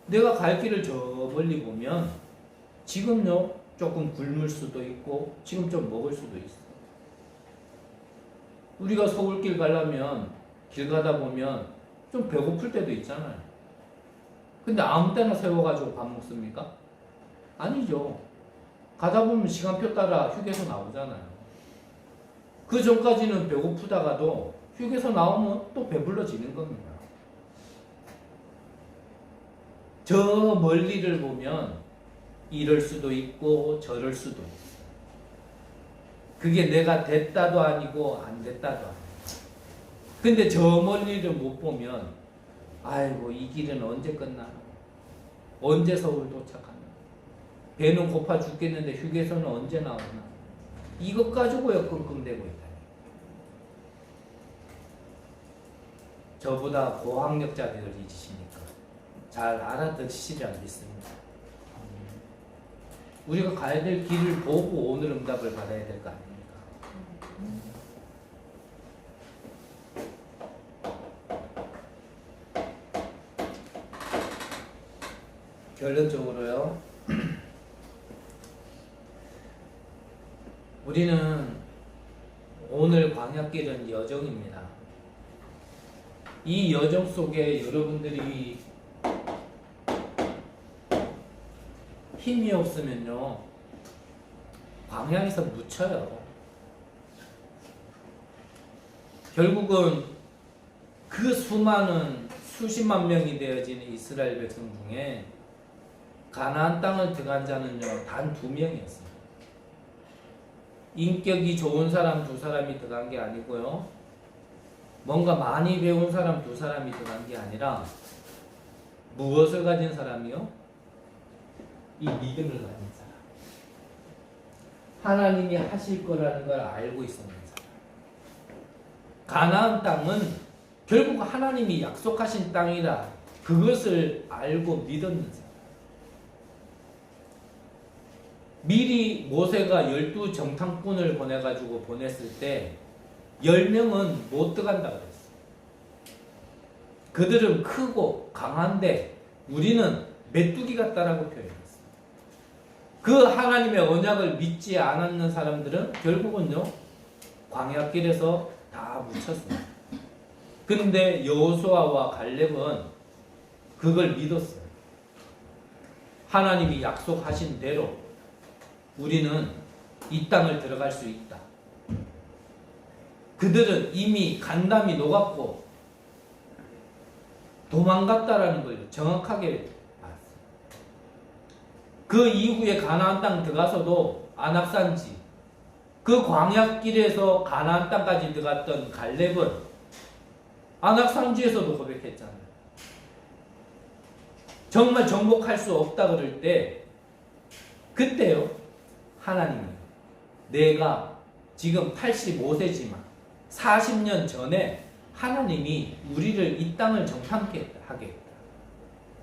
내가 갈 길을 저 멀리 보면 지금요 조금 굶을 수도 있고 지금 좀 먹을 수도 있어. 우리가 서울길 가려면 길 가다 보면 좀 배고플 때도 있잖아요. 근데 아무 때나 세워가지고 밥 먹습니까? 아니죠. 가다 보면 시간표 따라 휴게소 나오잖아요. 그 전까지는 배고프다가도 휴게소 나오면 또 배불러지는 겁니다. 저 멀리를 보면 이럴 수도 있고 저럴 수도 있어요. 그게 내가 됐다도 아니고 안 됐다도 아니고. 근데 저 멀리를 못 보면 아이고 이 길은 언제 끝나? 언제 서울 도착하나? 배는 고파 죽겠는데 휴게소는 언제 나오나? 이것 가지고요 끙끙대고 있다. 저보다 고학력자들이시니까 잘 알아듣시리라 믿습니다. 우리가 가야 될 길을 보고 오늘 응답을 받아야 될 거 아닙니까? 결론적으로요. 우리는 오늘 광야길은 여정입니다. 이 여정 속에 여러분들이 힘이 없으면요 광야에서 묻혀요. 결국은 그 수많은 수십만 명이 되어지는 이스라엘 백성 중에 가나안 땅을 들어간 자는요 단 2명이었어요. 인격이 좋은 사람 2사람이 들어간 게 아니고요, 뭔가 많이 배운 사람 2사람이 들어간 게 아니라 무엇을 가진 사람이요? 이 믿음을 가진 사람. 하나님이 하실 거라는 걸 알고 있었는 사람. 가나안 땅은 결국 하나님이 약속하신 땅이라 그것을 알고 믿었는 사람. 미리 모세가 12정탐꾼을 보내가지고 보냈을 때 10명은 못 들어간다 그랬어. 그들은 크고 강한데 우리는 메뚜기 같다라고 표현했어. 그 하나님의 언약을 믿지 않았는 사람들은 결국은요 광야길에서 다 묻혔어요. 근데 여호수아와 갈렙은 그걸 믿었어요. 하나님이 약속하신 대로 우리는 이 땅을 들어갈 수 있다. 그들은 이미 간담이 녹았고 도망갔다라는 걸 정확하게 봤어요. 그 이후에 가나안 땅 들어가서도 안악산지, 그 광야길에서 가나안 땅까지 들어갔던 갈렙은 안악산지에서도 고백했잖아요. 정말 정복할 수 없다 그럴 때 그때요 하나님이 내가 지금 85세지만 40년 전에 하나님이 우리를 이 땅을 정탐케 하겠다.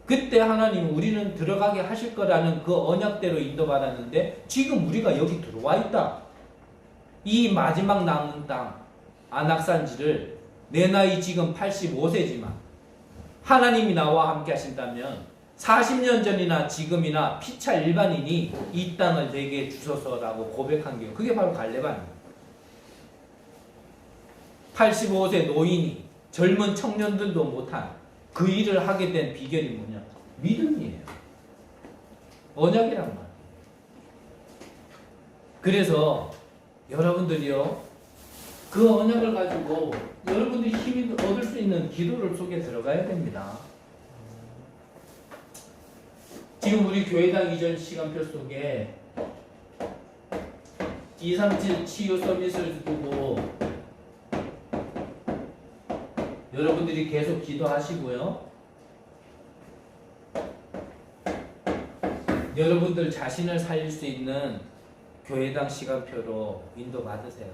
그때 하나님이 우리는 들어가게 하실 거라는 그 언약대로 인도받았는데 지금 우리가 여기 들어와 있다. 이 마지막 남은 땅 안악산지를 내 나이 지금 85세지만 하나님이 나와 함께 하신다면 40년 전이나 지금이나 피차 일반인이 이 땅을 내게 주소서라고 고백한 게 그게 바로 갈렙 아닙니까? 85세 노인이 젊은 청년들도 못한 그 일을 하게 된 비결이 뭐냐? 믿음이에요. 언약이란 말이에요. 그래서 여러분들이요 그 언약을 가지고 여러분들이 힘이 얻을 수 있는 기도를 속에 들어가야 됩니다. 지금 우리 교회당 이전 시간표 속에 237 치유 서비스를 두고 여러분들이 계속 기도하시고요. 여러분들 자신을 살릴 수 있는 교회당 시간표로 인도받으세요.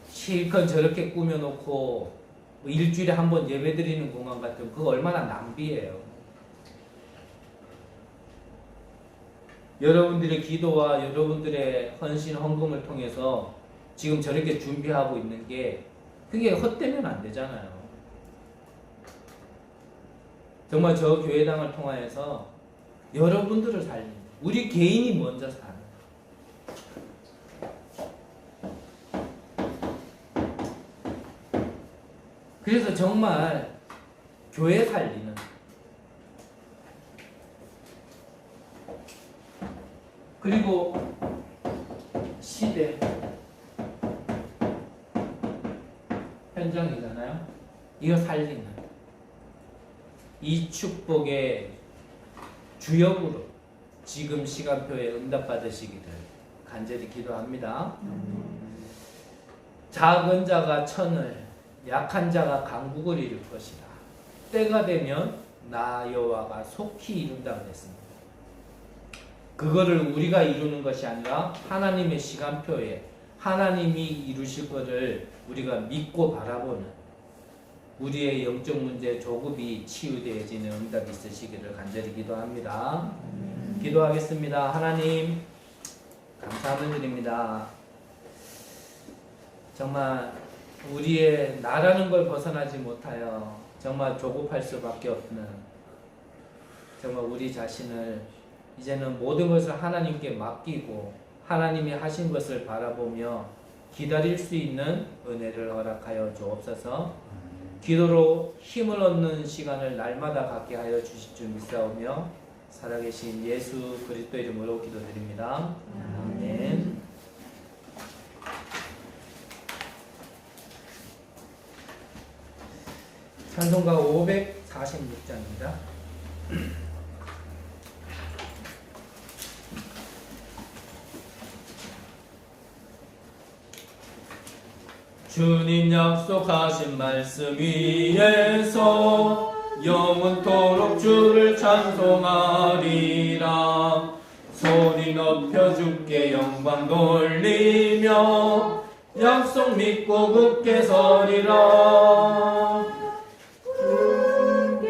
실컷 저렇게 꾸며놓고 뭐 일주일에 한 번 예배드리는 공간 같은 그거 얼마나 낭비예요. 여러분들의 기도와 여러분들의 헌신 헌금을 통해서 지금 저렇게 준비하고 있는 게 그게 헛되면 안 되잖아요. 정말 저 교회당을 통하여서 여러분들을 살리는 우리 개인이 먼저 사는 그래서 정말 교회 살리는 그리고 시대 현장이잖아요. 이거 살리는 이 축복의 주역으로 지금 시간표에 응답받으시기를 간절히 기도합니다. 작은 자가 천을 약한 자가 강국을 이룰 것이다. 때가 되면 나 여호와가 속히 이룬다 그랬습니다. 그거를 우리가 이루는 것이 아니라 하나님의 시간표에 하나님이 이루실 것을 우리가 믿고 바라보는 우리의 영적 문제 조급이 치유되어지는 응답이 있으시기를 간절히 기도합니다. 기도하겠습니다. 하나님 감사함을 드립니다. 정말 우리의 나라는 걸 벗어나지 못하여 정말 조급할 수밖에 없는 정말 우리 자신을 이제는 모든 것을 하나님께 맡기고 하나님이 하신 것을 바라보며 기다릴 수 있는 은혜를 허락하여 주옵소서. 기도로 힘을 얻는 시간을 날마다 갖게 하여 주실 줄 믿사오며 살아계신 예수 그리스도 이름으로 기도드립니다. 아멘. 찬송가 546장입니다. 주님 약속하신 말씀 위에서 영원토록 주를 찬송하리라. 소리 높여 주께 영광 돌리며 약속 믿고 굳게 서리라. 굳게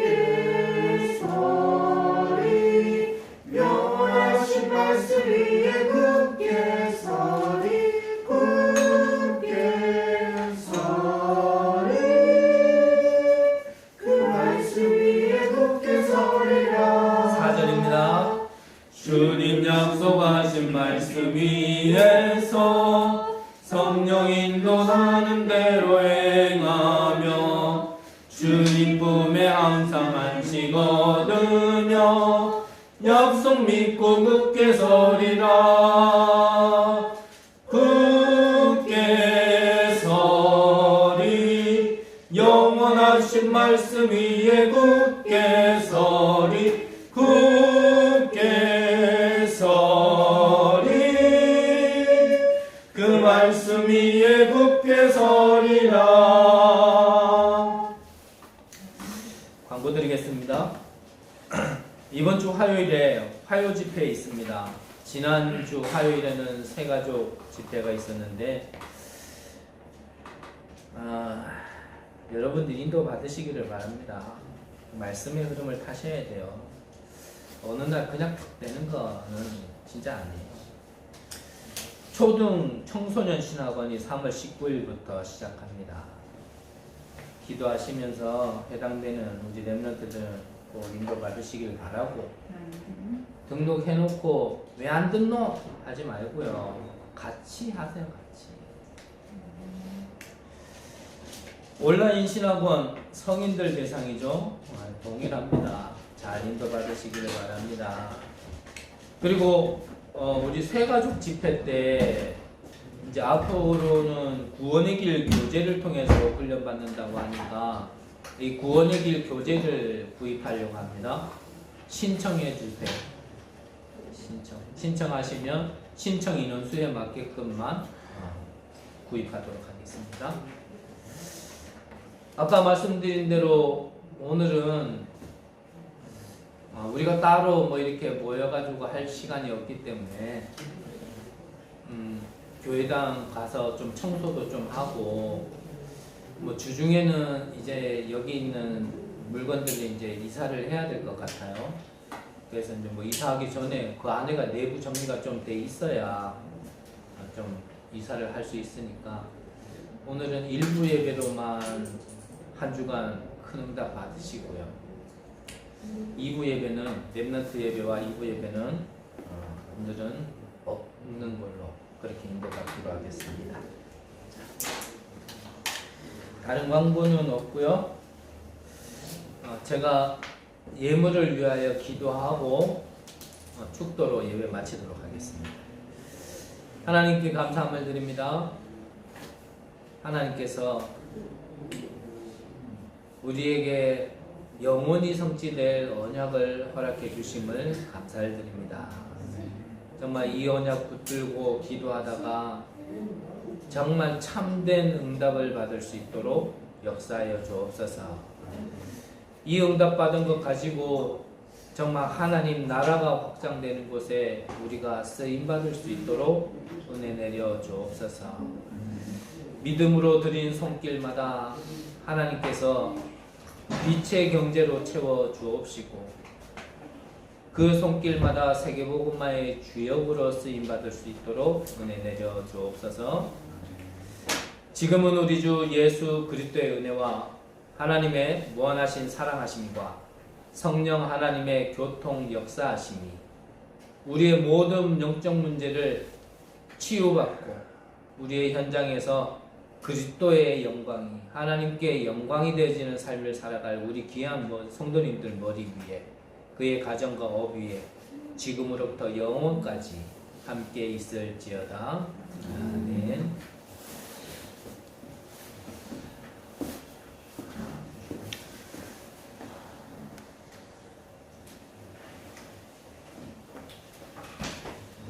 서리 영원하신 말씀 위에 굳게 서리 굳게 서리 그 말씀 위에 굳게 서리라. 4절입니다. 주님 약속하신 말씀 위에서 성령 인도하는 대로 행하며 주님 품에 항상 안식 얻으며 약속 믿고 굳게 서리라. 굳게 서리 영원하신 말씀 위에 굳게 서리 굳게 서리 그 말씀 위에 굳게 서리라. 광고 드리겠습니다. 이번 주 화요일에 화요 집회 있습니다. 지난주 화요일에는 새가족 집회가 있었는데 여러분들 인도 받으시기를 바랍니다. 말씀의 흐름을 타셔야 돼요. 어느 날 그냥 툭 되는 거는 진짜 아니에요. 초등 청소년 신학원이 3월 19일부터 시작합니다. 기도하시면서 해당되는 우리 렘넌트들 꼭 인도 받으시길 바라고, 등록해놓고 왜 안 등록 하지 말고요. 같이 하세요. 같이. 온라인 신학원 성인들 대상이죠. 동일합니다. 잘 인도 받으시기를 바랍니다. 그리고 우리 새가족 집회 때 이제 앞으로는 구원의 길 교재를 통해서 훈련받는다고 하니까 이 구원의 길 교재를 구입하려고 합니다. 신청해 주세요. 신청하시면 신청 인원수에 맞게끔만 구입하도록 하겠습니다. 아까 말씀드린 대로 오늘은 우리가 따로 뭐 이렇게 모여가지고 할 시간이 없기 때문에 교회당 가서 좀 청소도 좀 하고, 뭐 주중에는 이제 여기 있는 물건들을 이제 이사를 해야 될 것 같아요. 그래서 이제 뭐 이사하기 전에 그 안에가 내부 정리가 좀 돼 있어야 좀 이사를 할 수 있으니까 오늘은 일부 예배로만 한 주간 큰 응답 받으시고요. 2부 예배는 렘넌트 예배와 2부 예배는 오늘은 없는 걸로 그렇게 인도받기로 하겠습니다. 다른 광고는 없고요. 제가 예물을 위하여 기도하고 축도로 예배 마치도록 하겠습니다. 하나님께 감사함을 드립니다. 하나님께서 우리에게 영원히 성취될 언약을 허락해 주심을 감사를 드립니다. 정말 이 언약 붙들고 기도하다가 정말 참된 응답을 받을 수 있도록 역사하여 주옵소서. 이 응답 받은 것 가지고 정말 하나님 나라가 확장되는 곳에 우리가 쓰임 받을 수 있도록 은혜 내려 주옵소서. 믿음으로 드린 손길마다 하나님께서 빛의 경제로 채워 주옵시고, 그 손길마다 세계복음화의 주역으로 쓰임받을 수 있도록 은혜 내려 주옵소서. 지금은 우리 주 예수 그리스도의 은혜와 하나님의 무한하신 사랑하심과 성령 하나님의 교통 역사하심이 우리의 모든 영적 문제를 치유받고 우리의 현장에서 그리스도의 영광이 하나님께 영광이 되어지는 삶을 살아갈 우리 귀한 성도님들 머리 위에, 그의 가정과 업 위에 지금으로부터 영원까지 함께 있을지어다. 아멘.